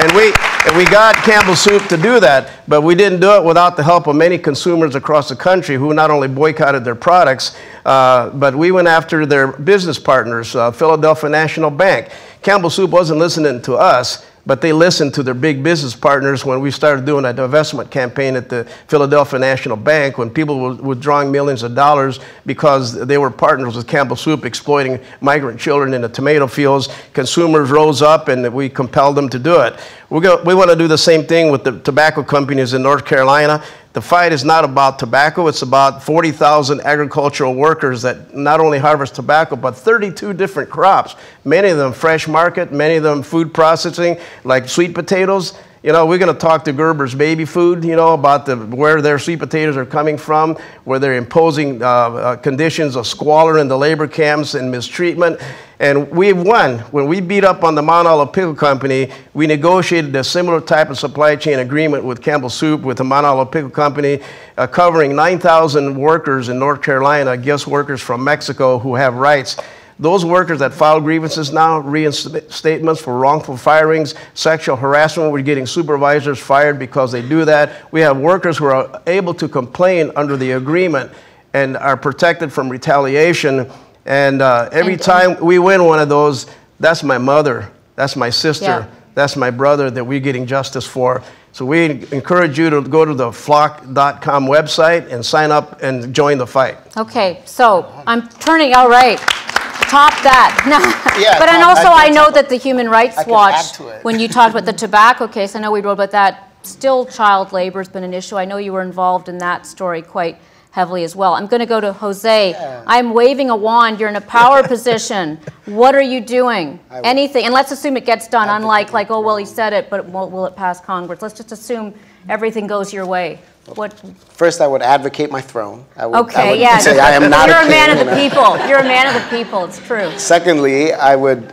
and we got Campbell Soup to do that, but we didn't do it without the help of many consumers across the country who not only boycotted their products, but we went after their business partners, Philadelphia National Bank. Campbell Soup wasn't listening to us, but they listened to their big business partners when we started doing a divestment campaign at the Philadelphia National Bank, when people were withdrawing millions of dollars because they were partners with Campbell Soup exploiting migrant children in the tomato fields. Consumers rose up and we compelled them to do it. We want to do the same thing with the tobacco companies in North Carolina. The fight is not about tobacco, it's about 40,000 agricultural workers that not only harvest tobacco, but 32 different crops. Many of them fresh market, many of them food processing, like sweet potatoes. We're going to talk to Gerber's Baby Food, about where their sweet potatoes are coming from, where they're imposing conditions of squalor in the labor camps and mistreatment. And we've won. When we beat up on the Mount Olive Pickle Company, we negotiated a similar type of supply chain agreement with Campbell Soup, with the Mount Olive Pickle Company, covering 9,000 workers in North Carolina, guest workers from Mexico who have rights. Those workers that file grievances now, reinstatements for wrongful firings, sexual harassment, we're getting supervisors fired because they do that. We have workers who are able to complain under the agreement and are protected from retaliation. And every time we win one of those, that's my mother, that's my sister, that's my brother that we're getting justice for. So we encourage you to go to the flock.com website and sign up and join the fight. Okay, so I'm turning, all right. Top that. But and also I know that the Human Rights Watch, when you talked about the tobacco case, I know we wrote about that, still child labor has been an issue. I know you were involved in that story quite heavily as well. I'm going to go to Jose. Yeah. I'm waving a wand. You're in a power position. What are you doing? Anything. And let's assume it gets done, unlike like, oh, well, he said it, but will it pass Congress? Let's just assume everything goes your way. What? First, I would advocate my throne. I would say I am not You're a king, man of the people. You're a man of the people. It's true. Secondly, I would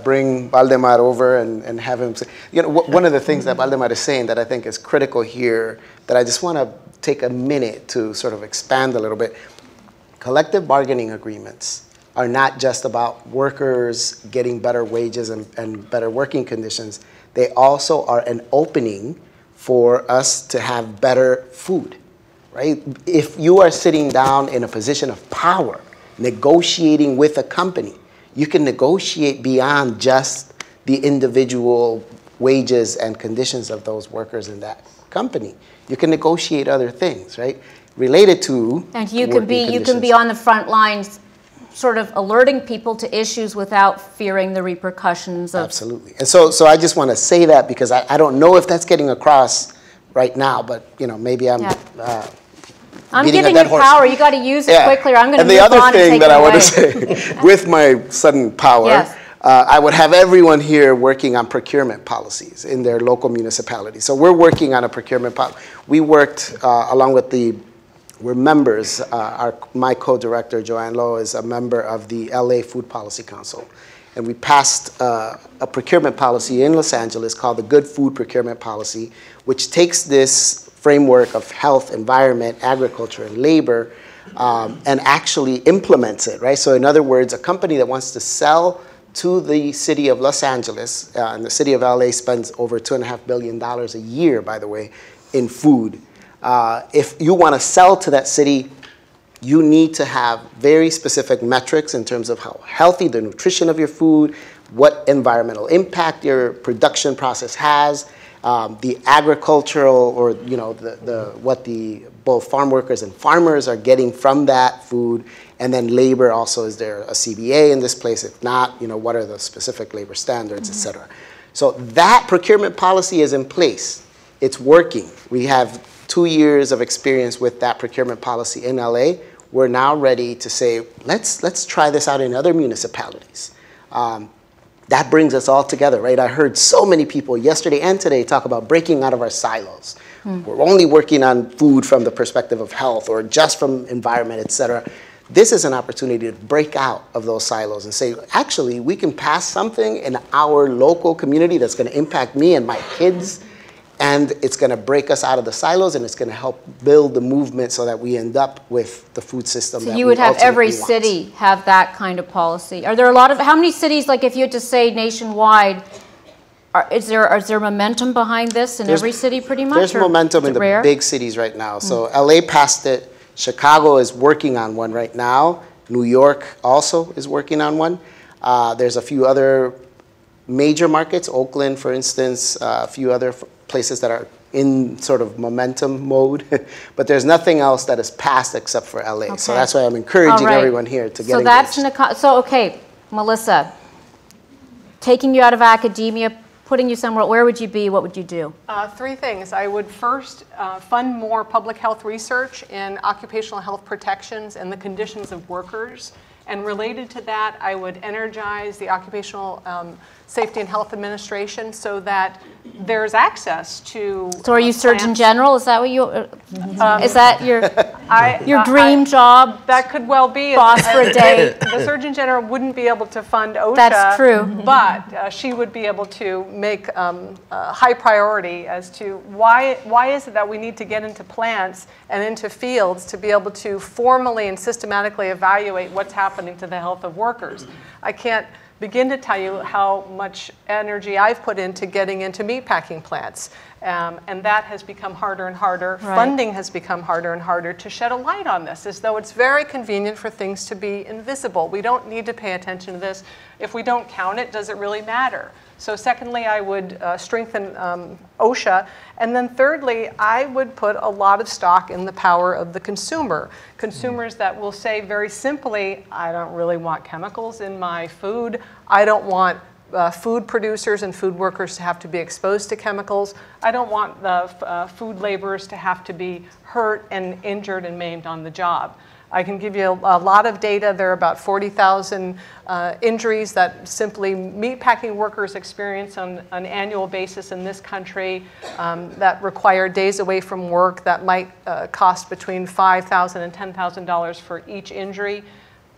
bring Baldemar over and have him say, one of the things that Baldemar is saying that I think is critical here, that I just want to take a minute to sort of expand a little bit. Collective bargaining agreements are not just about workers getting better wages and better working conditions. They also are an opening for us to have better food, right? If you are sitting down in a position of power, negotiating with a company, you can negotiate beyond just the individual wages and conditions of those workers in that company. You can negotiate other things, right? Related to and you can be on the front lines, sort of alerting people to issues without fearing the repercussions of... Absolutely. And so I just want to say that because I don't know if that's getting across right now, but maybe I'm I'm giving you power. You got to use it quickly or I'm going to move on and take it away. And the other thing that I want to say, with my sudden power, I would have everyone here working on procurement policies in their local municipality. So we're working on a procurement policy. We worked along with we're members. My co-director, Joanne Lowe, is a member of the LA Food Policy Council. And we passed a procurement policy in Los Angeles called the Good Food Procurement Policy, which takes this framework of health, environment, agriculture, and labor, and actually implements it, right? So in other words, a company that wants to sell to the city of Los Angeles, and the city of LA spends over $2.5 billion a year, by the way, in food. If you want to sell to that city, you need to have very specific metrics in terms of how healthy the nutrition of your food, what environmental impact your production process has, the agricultural or what both farm workers and farmers are getting from that food, and then labor also, is there a CBA in this place? If not, what are the specific labor standards, et cetera. So that procurement policy is in place. It's working. We have 2 years of experience with that procurement policy in LA. We're now ready to say, let's try this out in other municipalities. That brings us all together, right? I heard so many people yesterday and today talk about breaking out of our silos. We're only working on food from the perspective of health or just from environment, et cetera. This is an opportunity to break out of those silos and say, actually, we can pass something in our local community that's going to impact me and my kids, and it's going to break us out of the silos, and it's going to help build the movement so that we end up with the food system that we ultimately want. So you would have every city have that kind of policy. Are there how many cities, like if you had to say nationwide, is there momentum behind this in every city pretty much? There's momentum in the big cities right now. So LA passed it. Chicago is working on one right now. New York also is working on one. There's a few other major markets, Oakland, for instance, a few other places that are in sort of momentum mode, but there's nothing else that is passed except for LA. Okay. So that's why I'm encouraging everyone here to get engaged. Okay, Melissa, taking you out of academia, putting you somewhere, where would you be? What would you do? 3 things. I would first fund more public health research in occupational health protections and the conditions of workers. And related to that, I would energize the Occupational Safety and Health Administration so that there's access to. So are you Surgeon General? Is that what you? Is that your dream job? That could well be. Boss for a day. The Surgeon General wouldn't be able to fund OSHA. That's true. But she would be able to make high priority as to why is it that we need to get into plants and into fields to be able to formally and systematically evaluate what's happening to the health of workers. I can't begin to tell you how much energy I've put into getting into meatpacking plants. And that has become harder and harder. Right. Funding has become harder and harder to shed a light on this, as though it's very convenient for things to be invisible. We don't need to pay attention to this. If we don't count it, does it really matter? So secondly, I would strengthen OSHA. And then thirdly, I would put a lot of stock in the power of the consumer. Consumers that will say very simply, I don't really want chemicals in my food. I don't want food producers and food workers to have to be exposed to chemicals. I don't want the food laborers to have to be hurt and injured and maimed on the job. I can give you a lot of data. There are about 40,000 injuries that simply meatpacking workers experience on an annual basis in this country that require days away from work that might cost between $5,000 and $10,000 for each injury.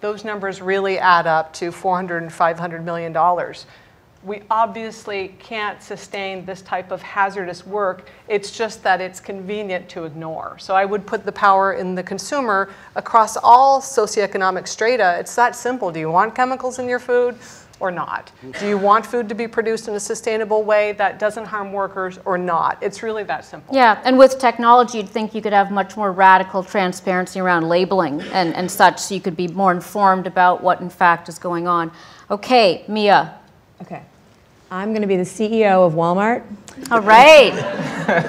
Those numbers really add up to $400 and $500 million. We obviously can't sustain this type of hazardous work. It's just that it's convenient to ignore. So I would put the power in the consumer across all socioeconomic strata. It's that simple. Do you want chemicals in your food or not? Do you want food to be produced in a sustainable way that doesn't harm workers or not? It's really that simple. Yeah, and with technology, you'd think you could have much more radical transparency around labeling and such, so you could be more informed about what in fact is going on. Okay, Mia. Okay. I'm going to be the CEO of Walmart. All right.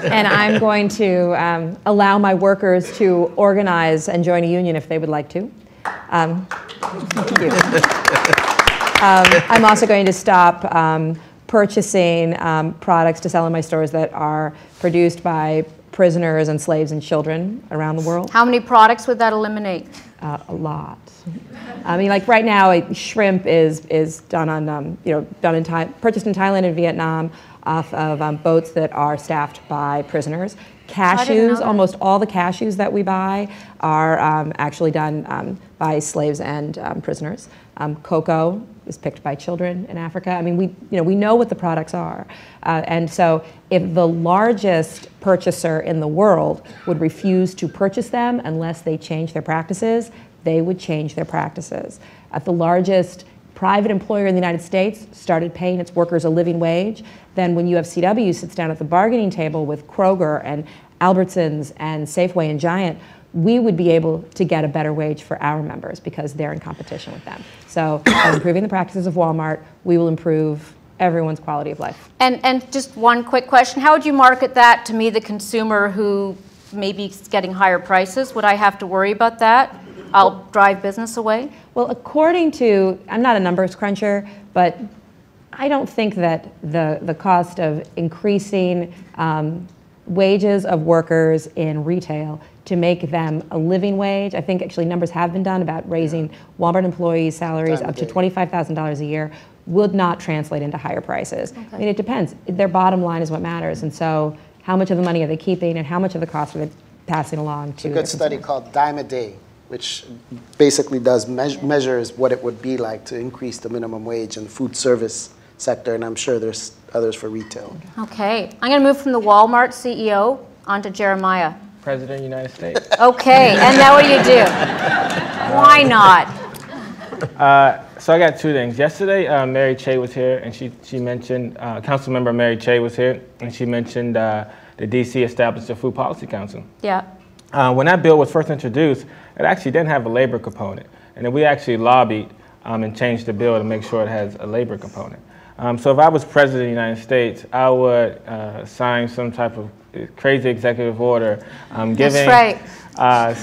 And I'm going to allow my workers to organize and join a union if they would like to. Thank you. I'm also going to stop purchasing products to sell in my stores that are produced by prisoners and slaves and children around the world. How many products would that eliminate? A lot. I mean, like right now, shrimp is done on, purchased in Thailand and Vietnam off of boats that are staffed by prisoners. Cashews, almost all the cashews that we buy are actually done by slaves and prisoners. Cocoa is picked by children in Africa. I mean, we know what the products are. And so if the largest purchaser in the world would refuse to purchase them unless they change their practices, they would change their practices. If the largest private employer in the United States started paying its workers a living wage, then when UFCW sits down at the bargaining table with Kroger and Albertsons and Safeway and Giant, we would be able to get a better wage for our members because they're in competition with them. So by improving the practices of Walmart, we will improve everyone's quality of life. And just one quick question. How would you market that to me, the consumer who maybe is getting higher prices? Would I have to worry about that? I'll drive business away? Well, according to, I'm not a numbers cruncher, but I don't think that the cost of increasing wages of workers in retail to make them a living wage, I think actually numbers have been done about raising Walmart employees' salaries up to $25,000 a year, would not translate into higher prices. Okay. I mean, it depends. Their bottom line is what matters. And so how much of the money are they keeping and how much of the cost are they passing along to? There's a good study called Dime a Day, which basically does measures what it would be like to increase the minimum wage in the food service sector, and I'm sure there's others for retail. Okay, I'm going to move from the Walmart CEO onto Jeremiah. President of the United States. Okay, and now what do you do? Why not? So I got two things. Yesterday, Mary Che was here, and she mentioned, Councilmember Mary Che was here, and she mentioned the DC established a Food Policy Council. Yeah. When that bill was first introduced, it actually didn't have a labor component. And then we actually lobbied and changed the bill to make sure it has a labor component. So if I was president of the United States, I would sign some type of crazy executive order giving That's right.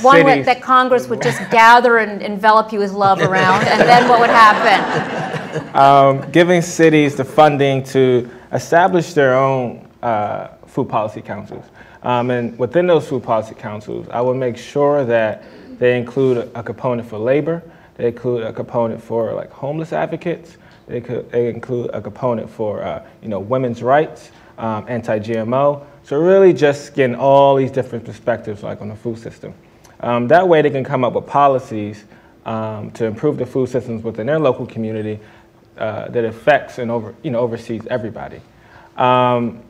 One that Congress would just gather and envelop you with love around, and then what would happen? Giving cities the funding to establish their own food policy councils. And within those food policy councils, I will make sure that they include a component for labor, they include a component for like homeless advocates, they include a component for women's rights, anti-GMO. So really just getting all these different perspectives like on the food system. That way they can come up with policies to improve the food systems within their local community that affects and oversees everybody. And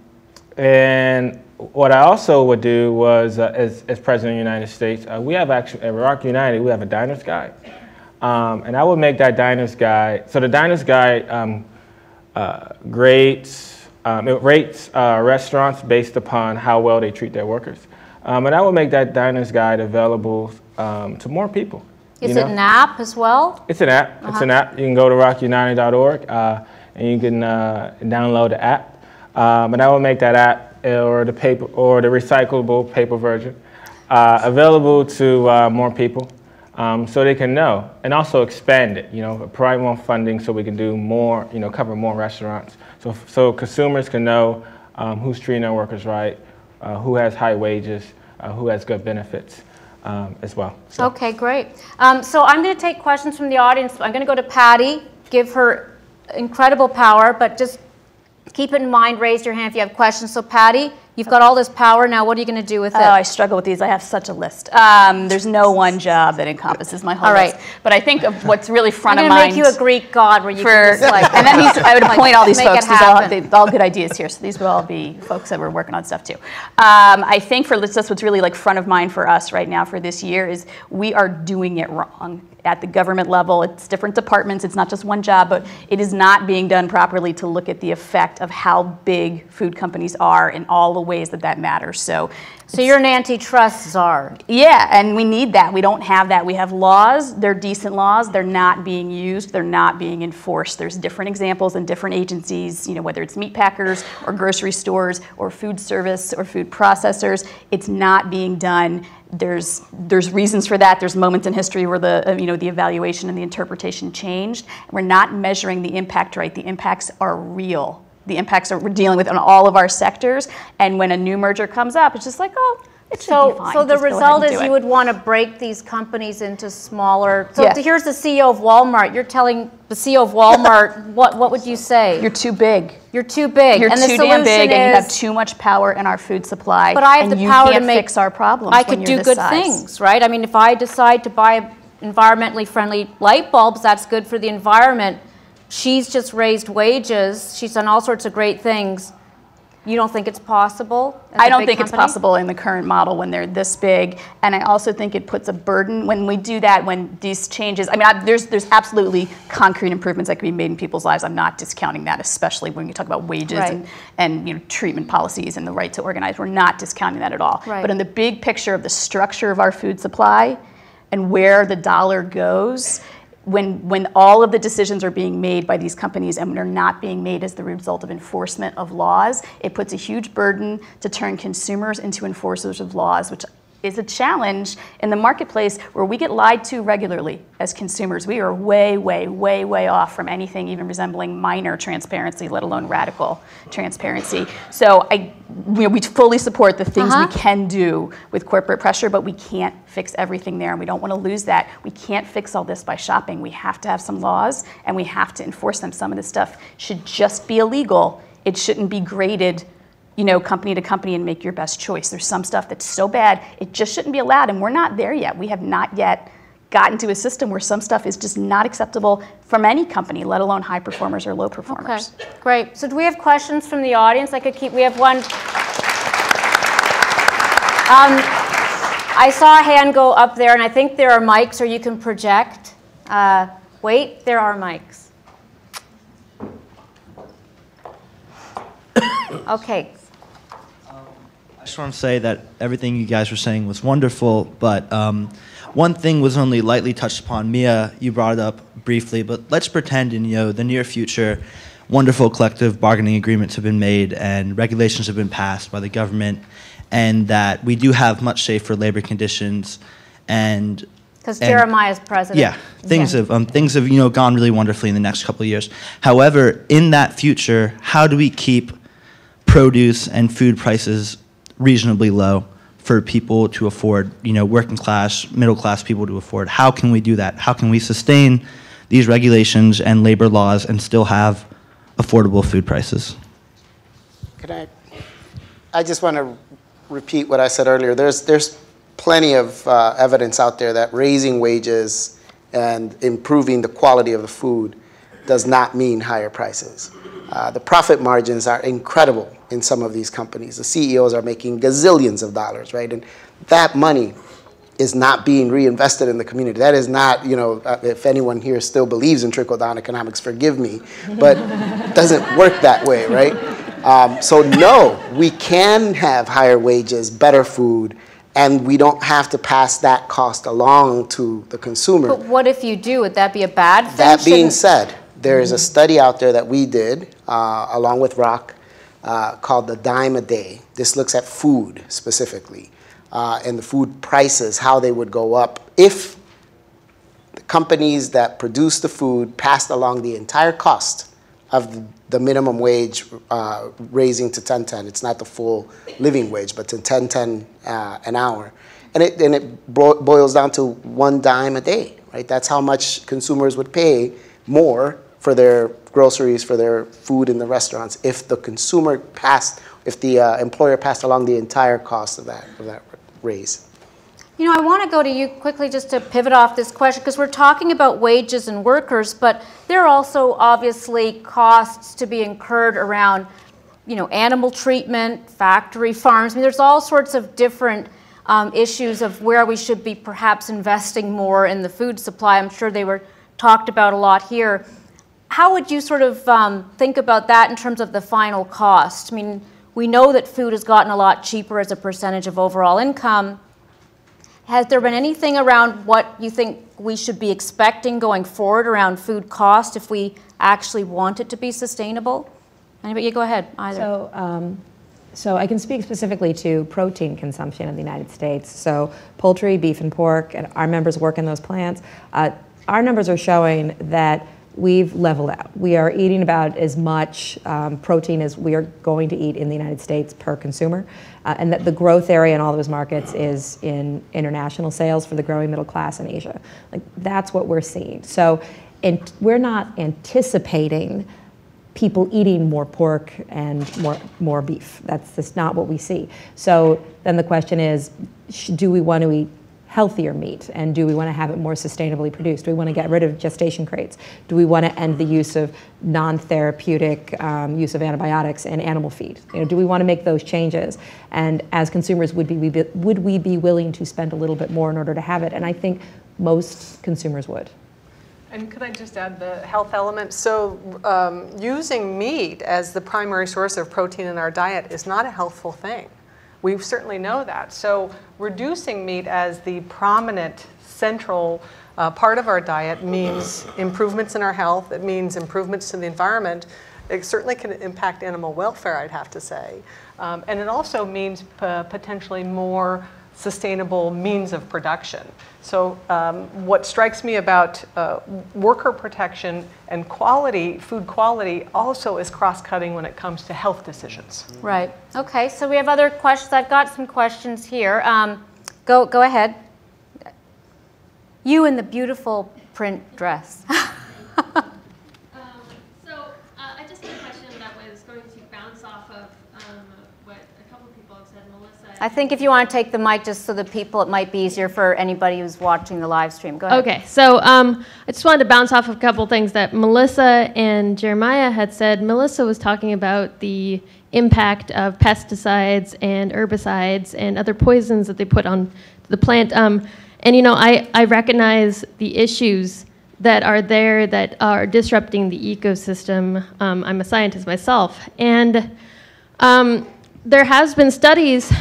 what I also would do was, as President of the United States, we have actually, at Rock United, we have a diner's guide. And I would make that diner's guide, so the diner's guide rates restaurants based upon how well they treat their workers. And I would make that diner's guide available to more people. Is it an app as well? It's an app. It's an app. You can go to rockunited.org and you can download the app. And I will make that app or the paper or the recyclable paper version available to more people. so they can know, and also expand it, provide more funding so we can do more, cover more restaurants. So consumers can know who's treating their workers right, who has high wages, who has good benefits as well. So. Okay, great. So I'm going to take questions from the audience. I'm going to go to Patty, give her incredible power, but just keep it in mind, raise your hand if you have questions. So Patty, you've got all this power. Now what are you going to do with it? Oh, I struggle with these. I have such a list. There's no one job that encompasses my whole list. But I think of what's really front of mind. I'm going to make you a Greek god where you can just like... And then I would appoint all these folks. These all good ideas here. So these would all be folks that were working on stuff too. I think for that's what's really like front of mind for us right now for this year is we are doing it wrong. At the government level, it's different departments, it's not just one job, but it is not being done properly to look at the effect of how big food companies are in all the ways that that matters. So you're an antitrust czar. Yeah, and we need that. We don't have that. We have laws, they're decent laws, they're not being used, they're not being enforced. There's different examples in different agencies, whether it's meat packers or grocery stores or food service or food processors, it's not being done. There's reasons for that. There's moments in history where the evaluation and the interpretation changed. We're not measuring the impact right. The impacts are real. The impacts we're dealing with in all of our sectors. And when a new merger comes up, it's just like, oh, it should be fine. So the result is you would want to break these companies into smaller. So here's the CEO of Walmart. You're telling the CEO of Walmart, what would you say? You're too big. You're too big. You're too damn big, and you have too much power in our food supply. But I have the power to fix our problems. I could do good things, right? I mean, if I decide to buy environmentally friendly light bulbs, that's good for the environment. She's just raised wages. She's done all sorts of great things. You don't think it's possible? I don't think it's possible in the current model when they're this big, and I also think it puts a burden when we do that, when these changes, there's absolutely concrete improvements that can be made in people's lives. I'm not discounting that, especially when you talk about wages and treatment policies and the right to organize. We're not discounting that at all. Right. But in the big picture of the structure of our food supply and where the dollar goes, when all of the decisions are being made by these companies and they're not being made as the result of enforcement of laws, it puts a huge burden to turn consumers into enforcers of laws, which is a challenge in the marketplace where we get lied to regularly as consumers. We are way, way, way, way off from anything even resembling minor transparency, let alone radical transparency. So we fully support the things we can do with corporate pressure, but we can't fix everything there, and we don't want to lose that. We can't fix all this by shopping. We have to have some laws, and we have to enforce them. Some of this stuff should just be illegal. It shouldn't be graded company to company and make your best choice. There's some stuff that's so bad, it just shouldn't be allowed, and we're not there yet. We have not yet gotten to a system where some stuff is just not acceptable from any company, let alone high performers or low performers. Okay, great. So do we have questions from the audience? We have one. I saw a hand go up there, and I think there are mics, or you can project. Wait, there are mics. Okay. I just want to say that everything you guys were saying was wonderful, but one thing was only lightly touched upon. Mia, you brought it up briefly, but let's pretend in the near future, wonderful collective bargaining agreements have been made and regulations have been passed by the government, and that we do have much safer labor conditions, and because Jeremiah's president. Yeah, things have gone really wonderfully in the next couple of years. However, in that future, how do we keep produce and food prices reasonably low for people to afford, working class, middle class people to afford? How can we do that? How can we sustain these regulations and labor laws and still have affordable food prices? I just want to repeat what I said earlier. There's plenty of evidence out there that raising wages and improving the quality of the food does not mean higher prices. The profit margins are incredible in some of these companies. The CEOs are making gazillions of dollars, right? And that money is not being reinvested in the community. That is not, if anyone here still believes in trickle-down economics, forgive me, but it doesn't work that way, right? So no, we can have higher wages, better food, and we don't have to pass that cost along to the consumer. But what if you do? Would that be a bad thing? That being said, there is a study out there that we did, along with Rock, called the Dime a Day. This looks at food specifically, and the food prices, how they would go up if companies that produce the food passed along the entire cost of the minimum wage raising to $10.10. It's not the full living wage, but to $10.10 an hour. And it boils down to 1 dime a day, right? That's how much consumers would pay more for their groceries, for their food in the restaurants, if the employer passed along the entire cost of that raise. You know, I want to go to you quickly just to pivot off this question, because we're talking about wages and workers, but there are also obviously costs to be incurred around, you know, animal treatment, factory farms. I mean, there's all sorts of different issues of where we should be perhaps investing more in the food supply. I'm sure they were talked about a lot here. How would you sort of think about that in terms of the final cost? I mean, we know that food has gotten a lot cheaper as a percentage of overall income. Has there been anything around what you think we should be expecting going forward around food cost if we actually want it to be sustainable? Anybody? Go ahead, either. So I can speak specifically to protein consumption in the United States. So poultry, beef, and pork, and our members work in those plants. Our numbers are showing that we've leveled out. We are eating about as much protein as we are going to eat in the United States per consumer, and that the growth area in all those markets is in international sales for the growing middle class in Asia. Like, that's what we're seeing. So we're not anticipating people eating more pork and more beef. That's just not what we see. So then the question is, do we want to eat healthier meat, and do we want to have it more sustainably produced? Do we want to get rid of gestation crates? Do we want to end the use of non-therapeutic use of antibiotics in animal feed? You know, do we want to make those changes? And as consumers, would we be willing to spend a little bit more in order to have it? And I think most consumers would. And could I just add the health element? So using meat as the primary source of protein in our diet is not a healthful thing. We certainly know that. So reducing meat as the prominent central part of our diet means improvements in our health. It means improvements to the environment. It certainly can impact animal welfare, I'd have to say. And it also means potentially more sustainable means of production. So what strikes me about worker protection and quality, food quality, also is cross-cutting when it comes to health decisions. Right. Okay, so we have other questions. I've got some questions here. Go ahead. You in the beautiful print dress. I just had a question that was going to bounce off of what a couple of people have said. Melissa. I think if you want to take the mic just so the people, it might be easier for anybody who's watching the live stream. Go ahead. Okay, so I just wanted to bounce off of a couple things that Melissa and Jeremiah had said. Melissa was talking about the impact of pesticides and herbicides and other poisons that they put on the plant. And you know, I recognize the issues that are there that are disrupting the ecosystem. I'm a scientist myself, and there has been studies.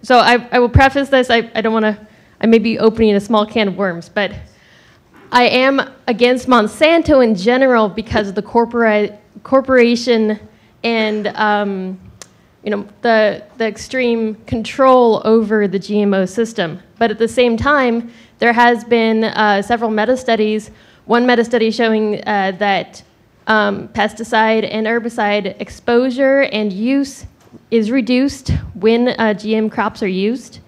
So I will preface this. I don't want to. I may be opening a small can of worms, but I am against Monsanto in general because of the corporation and you know, the extreme control over the GMO system. But at the same time, there has been several meta-studies. One meta-study showing that pesticide and herbicide exposure and use is reduced when GM crops are used.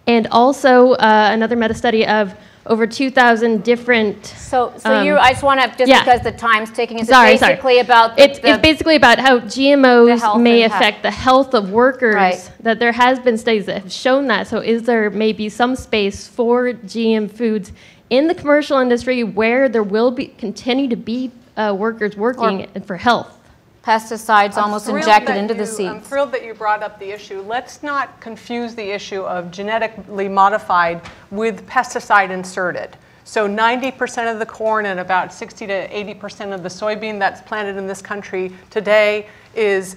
And also another meta-study of over 2,000 different. So I just want to, because the time's ticking, it's basically about it's basically about how GMOs may affect the health of workers. Right. That there has been studies that have shown that. So is there maybe some space for GM foods in the commercial industry where there will be continue to be workers working for health? Pesticides almost injected into the seeds. I'm thrilled that you brought up the issue. Let's not confuse the issue of genetically modified with pesticide inserted. So 90% of the corn and about 60 to 80% of the soybean that's planted in this country today is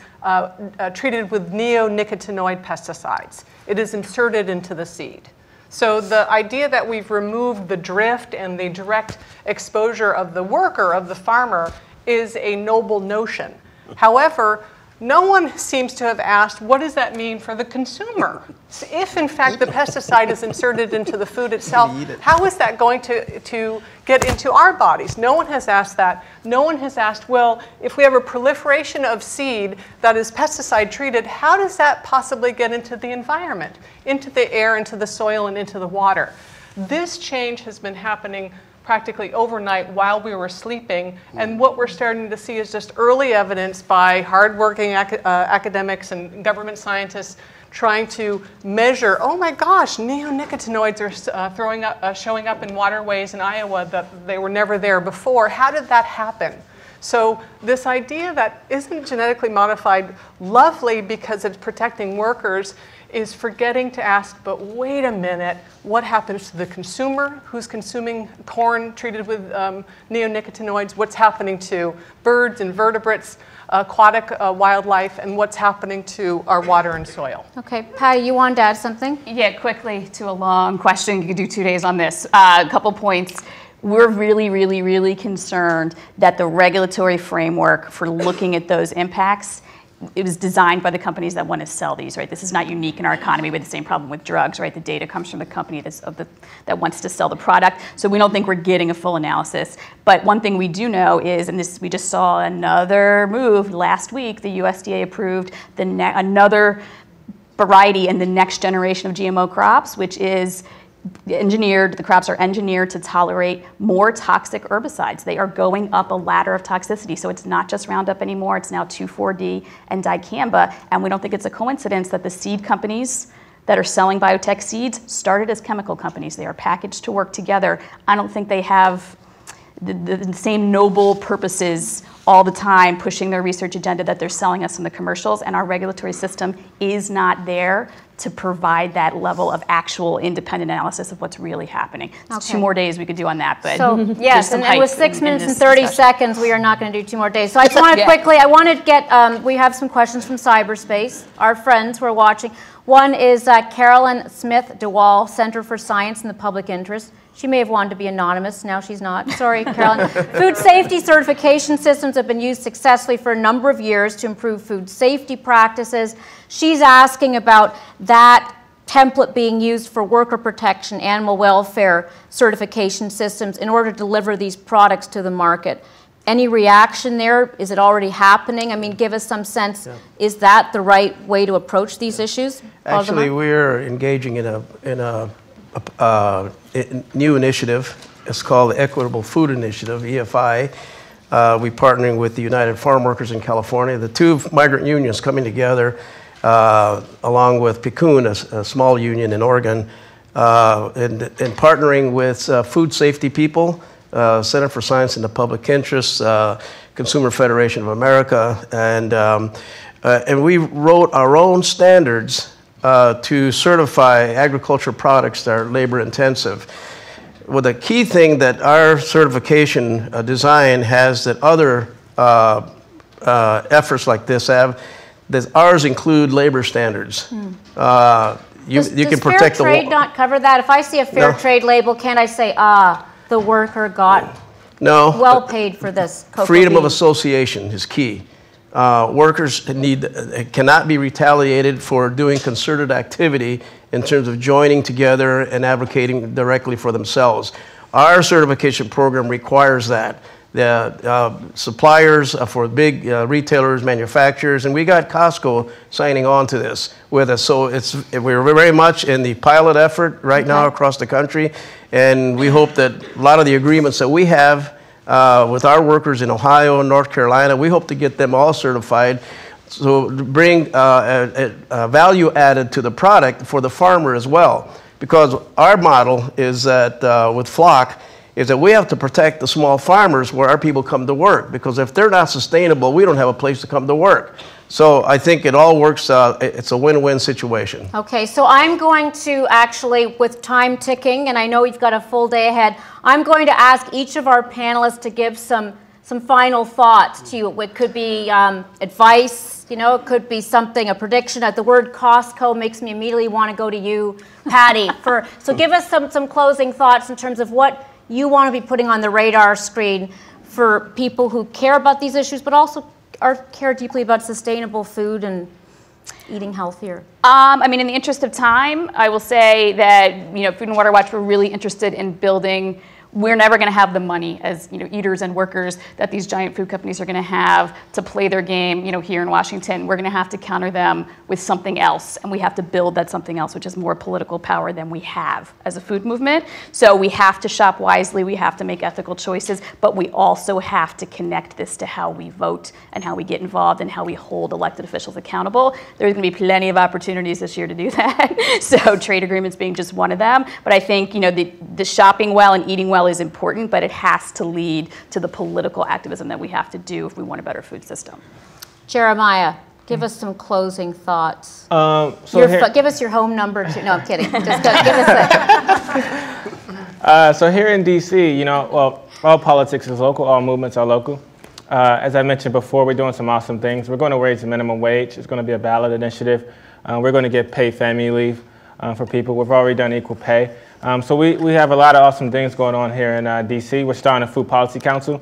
treated with neonicotinoid pesticides. It is inserted into the seed. So the idea that we've removed the drift and the direct exposure of the worker, of the farmer, is a noble notion. However, no one seems to have asked, what does that mean for the consumer? So if, in fact, the pesticide is inserted into the food itself, how is that going to get into our bodies? No one has asked that. No one has asked, well, if we have a proliferation of seed that is pesticide treated, how does that possibly get into the environment, into the air, into the soil, and into the water? This change has been happening practically overnight while we were sleeping, and what we're starting to see is just early evidence by hardworking academics and government scientists trying to measure, oh my gosh, neonicotinoids are showing up in waterways in Iowa that they were never there before. How did that happen? So this idea that isn't genetically modified lovely because it's protecting workers is forgetting to ask, but wait a minute, what happens to the consumer who's consuming corn treated with neonicotinoids? What's happening to birds, invertebrates, aquatic wildlife, and what's happening to our water and soil? Okay, Patty, you wanted to add something? Yeah, quickly to a long question. You could do 2 days on this. A couple points. We're really, really, really concerned that the regulatory framework for looking at those impacts, it was designed by the companies that want to sell these, right? This is not unique in our economy. We have the same problem with drugs, right? The data comes from the company that wants to sell the product. So we don't think we're getting a full analysis. But one thing we do know is, and this we just saw another move last week, the USDA approved another variety in the next generation of GMO crops, which is the crops are engineered to tolerate more toxic herbicides. They are going up a ladder of toxicity. So it's not just Roundup anymore, it's now 2,4-D and dicamba. And we don't think it's a coincidence that the seed companies that are selling biotech seeds started as chemical companies. They are packaged to work together. I don't think they have the same noble purposes all the time pushing their research agenda that they're selling us in the commercials, and our regulatory system is not there to provide that level of actual independent analysis of what's really happening. Okay. 2 more days we could do on that, but so yes, and with 6 minutes and 30 seconds, we are not going to do 2 more days. So I just want to quickly, I want to get, we have some questions from cyberspace, our friends who are watching. One is Carolyn Smith DeWall, Center for Science and the Public Interest. She may have wanted to be anonymous. Now she's not. Sorry, Carolyn. Food safety certification systems have been used successfully for a number of years to improve food safety practices. She's asking about that template being used for worker protection, animal welfare certification systems in order to deliver these products to the market. Any reaction there? Is it already happening? I mean, give us some sense. Yeah. Is that the right way to approach these issues? Actually, we're engaging in a new initiative. It's called the Equitable Food Initiative, EFI. We're partnering with the United Farm Workers in California, the 2 migrant unions coming together, along with PICUN, a small union in Oregon, and partnering with food safety people, Center for Science and the Public Interest, Consumer Federation of America, and we wrote our own standards to certify agricultural products that are labor intensive. Well, the key thing that our certification design has that other efforts like this have, that ours include labor standards. You can protect the fair trade not cover that? If I see a fair trade label, can't I say, the worker got well paid for this cocoa Freedom bean? of association is key. Workers cannot be retaliated for doing concerted activity in terms of joining together and advocating directly for themselves. Our certification program requires that. The suppliers for big retailers, manufacturers, and we got Costco signing on to this with us. So we're very much in the pilot effort right now across the country, and we hope that a lot of the agreements that we have with our workers in Ohio and North Carolina, we hope to get them all certified. So to bring value added to the product for the farmer as well. Because our model is that with Flock, is that we have to protect the small farmers where our people come to work. Because if they're not sustainable, we don't have a place to come to work. So I think it all works, it's a win-win situation. Okay, so I'm going to actually, with time ticking, and I know we've got a full day ahead, I'm going to ask each of our panelists to give some final thoughts to you. It could be advice, you know, it could be something, a prediction. The word Costco makes me immediately want to go to you, Patty. So give us some closing thoughts in terms of what you want to be putting on the radar screen for people who care about these issues, but also care deeply about sustainable food and eating healthier? I mean, in the interest of time, I will say that, Food and Water Watch, we're really interested in building. We're never going to have the money as eaters and workers that these giant food companies are going to have to play their game here in Washington. We're going to have to counter them with something else, and we have to build that something else, which is more political power than we have as a food movement. So we have to shop wisely, we have to make ethical choices, but we also have to connect this to how we vote and how we get involved and how we hold elected officials accountable. There's going to be plenty of opportunities this year to do that. So trade agreements being just one of them. But I think the shopping well and eating well is important, but it has to lead to the political activism that we have to do if we want a better food system. Jeremiah, give us some closing thoughts. Give us your home number too. No, I'm kidding. Just give us that. So here in DC, all politics is local, all movements are local. As I mentioned before, we're doing some awesome things. We're going to raise the minimum wage. It's going to be a ballot initiative. We're going to get paid family leave for people. We've already done equal pay. So we have a lot of awesome things going on here in DC. We're starting a food policy council.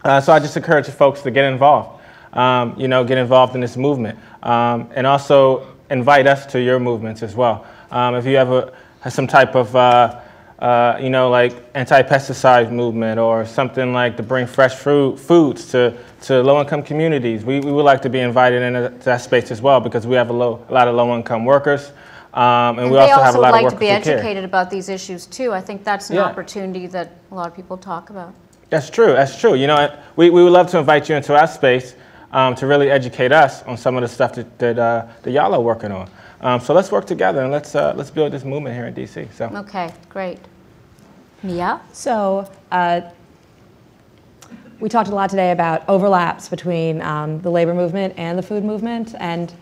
So I just encourage folks to get involved, get involved in this movement, and also invite us to your movements as well. If you have some type of, like anti-pesticide movement or something like to bring fresh foods to low-income communities, we would like to be invited into that space as well, because we have a lot of low-income workers. And we also have a lot of workers who care. They also like to be educated about these issues too. I think that's an opportunity that a lot of people talk about. That's true. That's true. We would love to invite you into our space to really educate us on some of the stuff that y'all are working on. So let's work together and let's build this movement here in DC. So. Okay, great. Mia? So we talked a lot today about overlaps between the labor movement and the food movement, and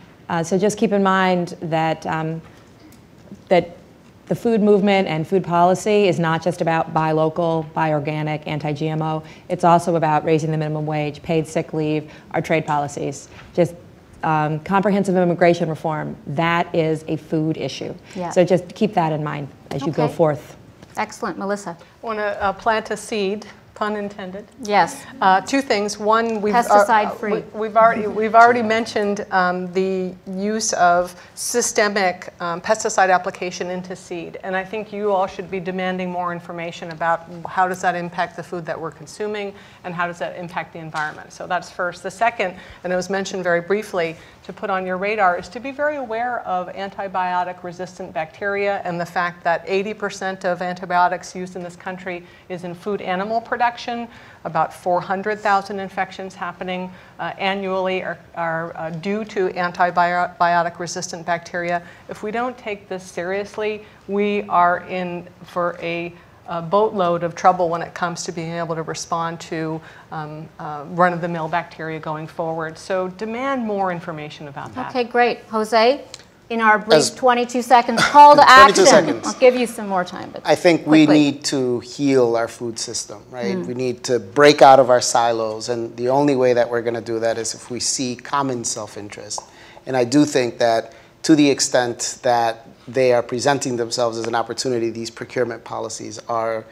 so just keep in mind that that the food movement and food policy is not just about buy local, buy organic, anti-GMO. It's also about raising the minimum wage, paid sick leave, our trade policies, just comprehensive immigration reform. That is a food issue. Yeah. So just keep that in mind as you go forth. Excellent. Melissa? I want to plant a seed, pun intended. Yes. Two things. One, pesticide-free. We've already mentioned the use of systemic pesticide application into seed, and I think you all should be demanding more information about how does that impact the food that we're consuming and how does that impact the environment. So that's first. The second, and it was mentioned very briefly, to put on your radar is to be very aware of antibiotic-resistant bacteria and the fact that 80% of antibiotics used in this country is in food animal production. About 400,000 infections happening annually are due to antibiotic-resistant bacteria. If we don't take this seriously, we are in for a boatload of trouble when it comes to being able to respond to run-of-the-mill bacteria going forward. So demand more information about that. Okay, great. Jose, in our brief 22 seconds, call to action. 22 seconds. I'll give you some more time. But I think quickly. We need to heal our food system, right? We need to break out of our silos, and the only way that we're going to do that is if we see common self-interest. And I do think that to the extent that they are presenting themselves as an opportunity, these procurement policies are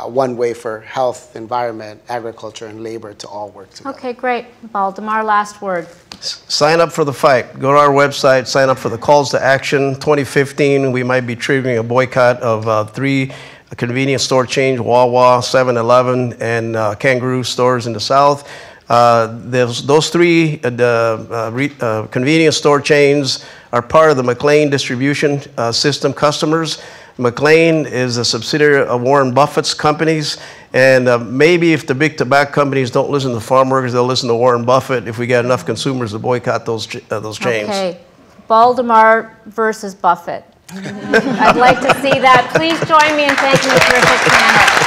one way for health, environment, agriculture, and labor to all work together. Okay, great. Baldemar, last word. Sign up for the fight. Go to our website, sign up for the calls to action. 2015, we might be triggering a boycott of 3 convenience store chains, Wawa, 7-Eleven, and Kangaroo stores in the South. Those 3 convenience store chains are part of the McLean distribution system customers. McLean is a subsidiary of Warren Buffett's companies, and maybe if the big tobacco companies don't listen to farm workers, they'll listen to Warren Buffett if we get enough consumers to boycott those chains. Okay, Baldemar versus Buffett. I'd like to see that. Please join me in thanking the terrific panel.